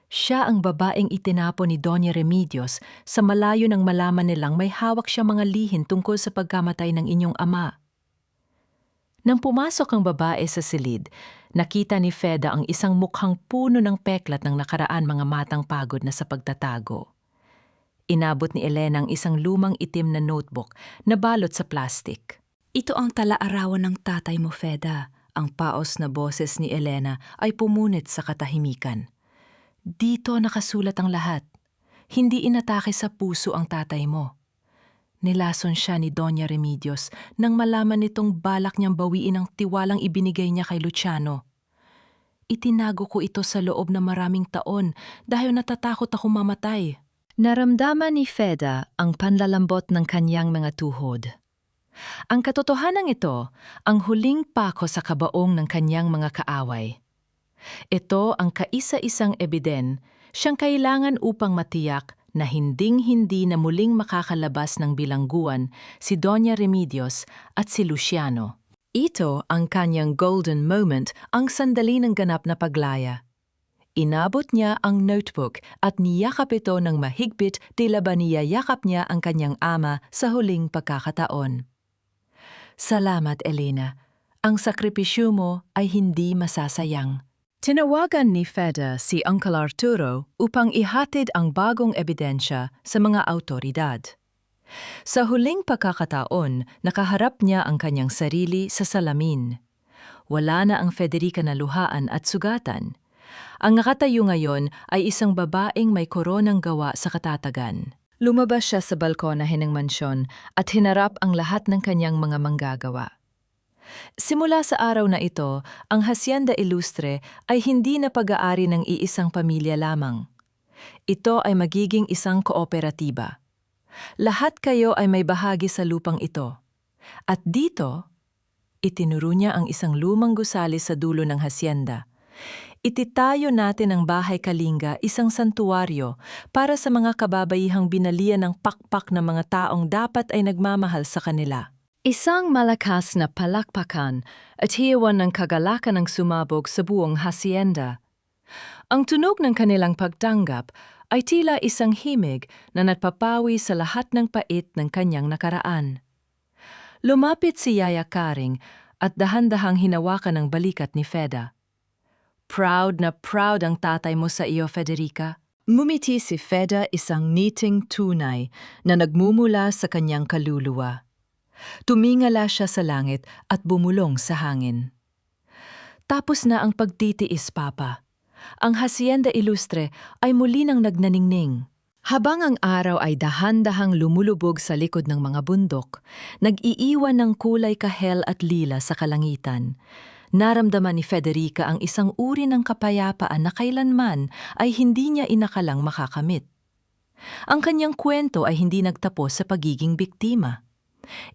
Siya ang babaeng itinapon ni Doña Remedios sa malayo nang malaman nilang may hawak siya mga lihin tungkol sa pagkamatay ng inyong ama. Nang pumasok ang babae sa silid, nakita ni Feda ang isang mukhang puno ng peklat ng nakaraan mga matang pagod na sa pagtatago. Inabot ni Elena ang isang lumang itim na notebook na balot sa plastik. Ito ang tala-arawan ng tatay mo, Feda. Ang paos na boses ni Elena ay pumunit sa katahimikan. Dito nakasulat ang lahat. Hindi inatake sa puso ang tatay mo. Nilason siya ni Doña Remedios nang malaman nitong balak niyang bawiin ang tiwalang ibinigay niya kay Luciano. Itinago ko ito sa loob na maraming taon dahil natatakot ako mamatay. Naramdaman ni Feda ang panlalambot ng kanyang mga tuhod. Ang katotohanan ito, ang huling pako sa kabaong ng kanyang mga kaaway. Ito ang kaisa-isang ebiden siyang kailangan upang matiyak na hinding-hindi na muling makakalabas ng bilangguan si Doña Remedios at si Luciano. Ito ang kanyang golden moment, ang sandali ng ganap na paglaya. Inabot niya ang notebook at niyakap ito ng mahigpit tila ba niyayakap niya ang kanyang ama sa huling pagkakataon. Salamat, Elena. Ang sakripisyo mo ay hindi masasayang. Tinawagan ni Feda si Uncle Arturo upang ihatid ang bagong ebidensya sa mga awtoridad. Sa huling pagkakataon, nakaharap niya ang kanyang sarili sa salamin. Wala na ang Federica na luhaan at sugatan. Ang nakatayo ngayon ay isang babaeng may koronang gawa sa katatagan. Lumabas siya sa balkonahin ng mansyon at hinarap ang lahat ng kanyang mga manggagawa. Simula sa araw na ito, ang Hacienda Ilustre ay hindi na pag-aari ng iisang pamilya lamang. Ito ay magiging isang kooperatiba. Lahat kayo ay may bahagi sa lupang ito. At dito, itinuro niya ang isang lumang gusali sa dulo ng hacienda. Ititayo natin ang bahay Kalinga, isang santuwaryo para sa mga kababaihang binalian ng pakpak ng mga taong dapat ay nagmamahal sa kanila. Isang malakas na palakpakan at hiyawan ng kagalakan ng sumabog sa buong hacienda. Ang tunog ng kanilang pagtanggap ay tila isang himig na nagpapawi sa lahat ng pait ng kanyang nakaraan. Lumapit si Yaya Karing at dahan-dahang hinawakan ang balikat ni Feda. Proud na proud ang tatay mo sa iyo, Federica. Ngumiti si Feda, isang ngiting tunay na nagmumula sa kanyang kaluluwa. Tumingala siya sa langit at bumulong sa hangin. Tapos na ang pagtitiis, Papa. Ang Hacienda Ilustre ay muli nang nagnaningning. Habang ang araw ay dahan-dahang lumulubog sa likod ng mga bundok, nag-iiwan ng kulay kahel at lila sa kalangitan. Naramdaman ni Federica ang isang uri ng kapayapaan na kailanman ay hindi niya inakalang makakamit. Ang kanyang kwento ay hindi nagtapos sa pagiging biktima.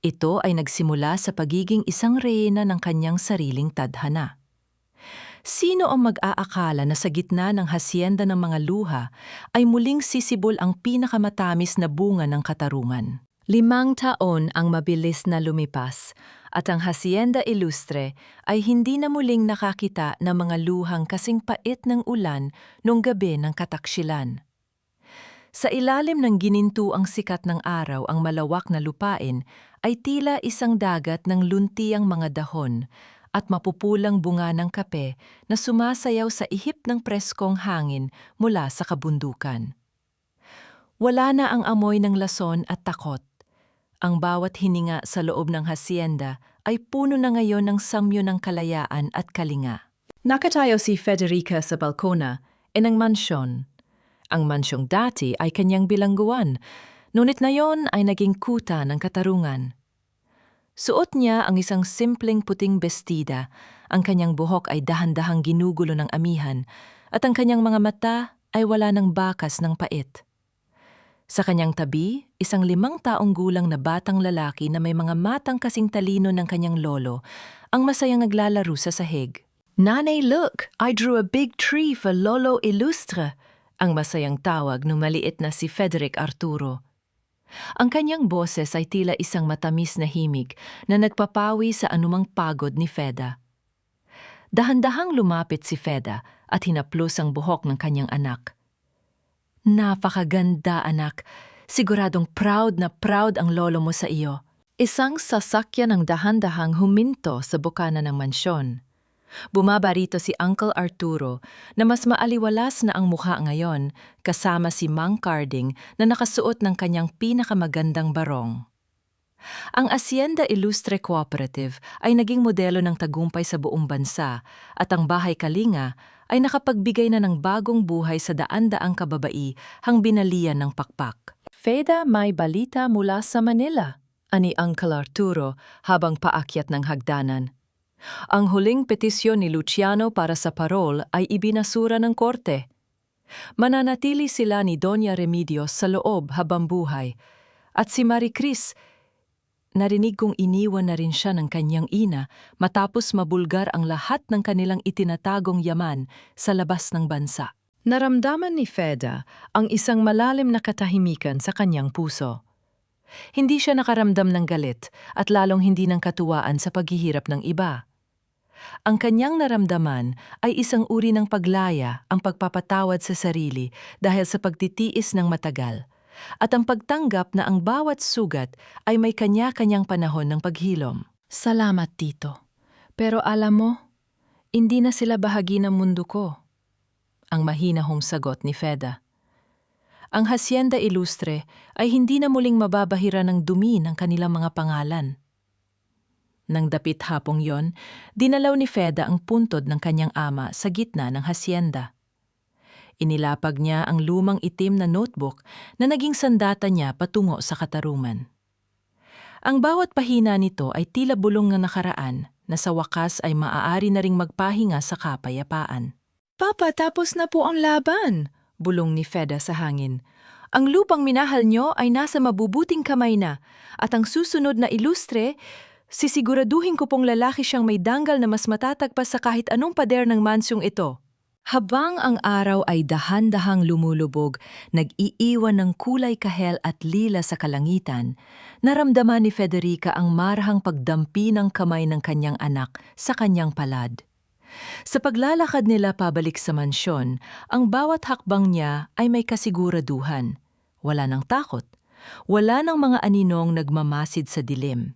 Ito ay nagsimula sa pagiging isang reyna ng kanyang sariling tadhana. Sino ang mag-aakala na sa gitna ng hasyenda ng mga luha ay muling sisibol ang pinakamatamis na bunga ng katarungan? 5 taon ang mabilis na lumipas at ang Hacienda Ilustre ay hindi na muling nakakita ng mga luhang kasing pait ng ulan nung gabi ng kataksilan. Sa ilalim ng ginintuang sikat ng araw, ang malawak na lupain ay tila isang dagat ng luntiang mga dahon at mapupulang bunga ng kape na sumasayaw sa ihip ng preskong hangin mula sa kabundukan. Wala na ang amoy ng lason at takot. Ang bawat hininga sa loob ng hacienda ay puno na ngayon ng samyo ng kalayaan at kalinga. Nakatayo si Federica sa balkona ng mansyon. Ang mansyong dati ay kanyang bilangguan, ngunit ngayon ay naging kuta ng katarungan. Suot niya ang isang simpleng puting bestida, ang kanyang buhok ay dahan-dahang ginugulo ng amihan, at ang kanyang mga mata ay wala ng bakas ng pait. Sa kanyang tabi, isang 5 taong gulang na batang lalaki na may mga matang kasing talino ng kanyang lolo, ang masayang naglalaro sa sahig. "Nanay, look! I drew a big tree for Lolo Ilustre!" Ang masayang tawag ng maliit na si Frederick Arturo. Ang kanyang boses ay tila isang matamis na himig na nagpapawi sa anumang pagod ni Feda. Dahan-dahang lumapit si Feda at hinaplos ang buhok ng kanyang anak. "Napakaganda, anak. Siguradong proud na proud ang lolo mo sa iyo." Isang sasakyan ang dahan-dahang huminto sa bukana ng mansyon. Bumaba rito si Uncle Arturo na mas maaliwalas na ang mukha ngayon kasama si Mang Carding na nakasuot ng kanyang pinakamagandang barong. Ang Hacienda Ilustre Cooperative ay naging modelo ng tagumpay sa buong bansa at ang Bahay Kalinga ay nakapagbigay na ng bagong buhay sa daan-daang kababai hang binalian ng pakpak. "Feda, may balita mula sa Manila," ani Uncle Arturo habang paakyat ng hagdanan. Ang huling petisyon ni Luciano para sa parol ay ibinasura ng korte. Mananatili sila ni Doña Remedios sa loob habang buhay. At si Marie Cris, narinig kong iniwan na rin siya ng kanyang ina matapos mabulgar ang lahat ng kanilang itinatagong yaman sa labas ng bansa. Naramdaman ni Feda ang isang malalim na katahimikan sa kanyang puso. Hindi siya nakaramdam ng galit at lalong hindi ng katuwaan sa paghihirap ng iba. Ang kanyang naramdaman ay isang uri ng paglaya, ang pagpapatawad sa sarili dahil sa pagtitiis ng matagal, at ang pagtanggap na ang bawat sugat ay may kanya-kanyang panahon ng paghilom. "Salamat, Tito. Pero alam mo, hindi na sila bahagi ng mundo ko," ang mahinahong sagot ni Feda. Ang Hacienda Ilustre ay hindi na muling mababahira ng dumi ng kanilang mga pangalan. Nang dapit hapong yon, dinalaw ni Feda ang puntod ng kanyang ama sa gitna ng hacienda. Inilapag niya ang lumang itim na notebook na naging sandata niya patungo sa katarungan. Ang bawat pahina nito ay tila bulong na nakaraan na sa wakas ay maaari na ring magpahinga sa kapayapaan. "Papa, tapos na po ang laban," bulong ni Feda sa hangin. "Ang lupang minahal nyo ay nasa mabubuting kamay na at ang susunod na Ilustre, sisiguraduhin ko pong lalaki siyang may danggal na mas matatag pa sa kahit anong pader ng mansyong ito." Habang ang araw ay dahan-dahang lumulubog, nag-iiwan ng kulay kahel at lila sa kalangitan, naramdaman ni Federica ang marahang pagdampi ng kamay ng kanyang anak sa kanyang palad. Sa paglalakad nila pabalik sa mansyon, ang bawat hakbang niya ay may kasiguraduhan. Wala ng takot, wala ng mga aninong nagmamasid sa dilim.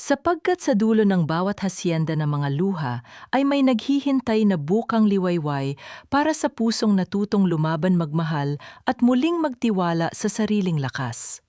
Sapagkat sa dulo ng bawat hasyenda ng mga luha ay may naghihintay na bukang liwayway para sa pusong natutong lumaban magmahal at muling magtiwala sa sariling lakas.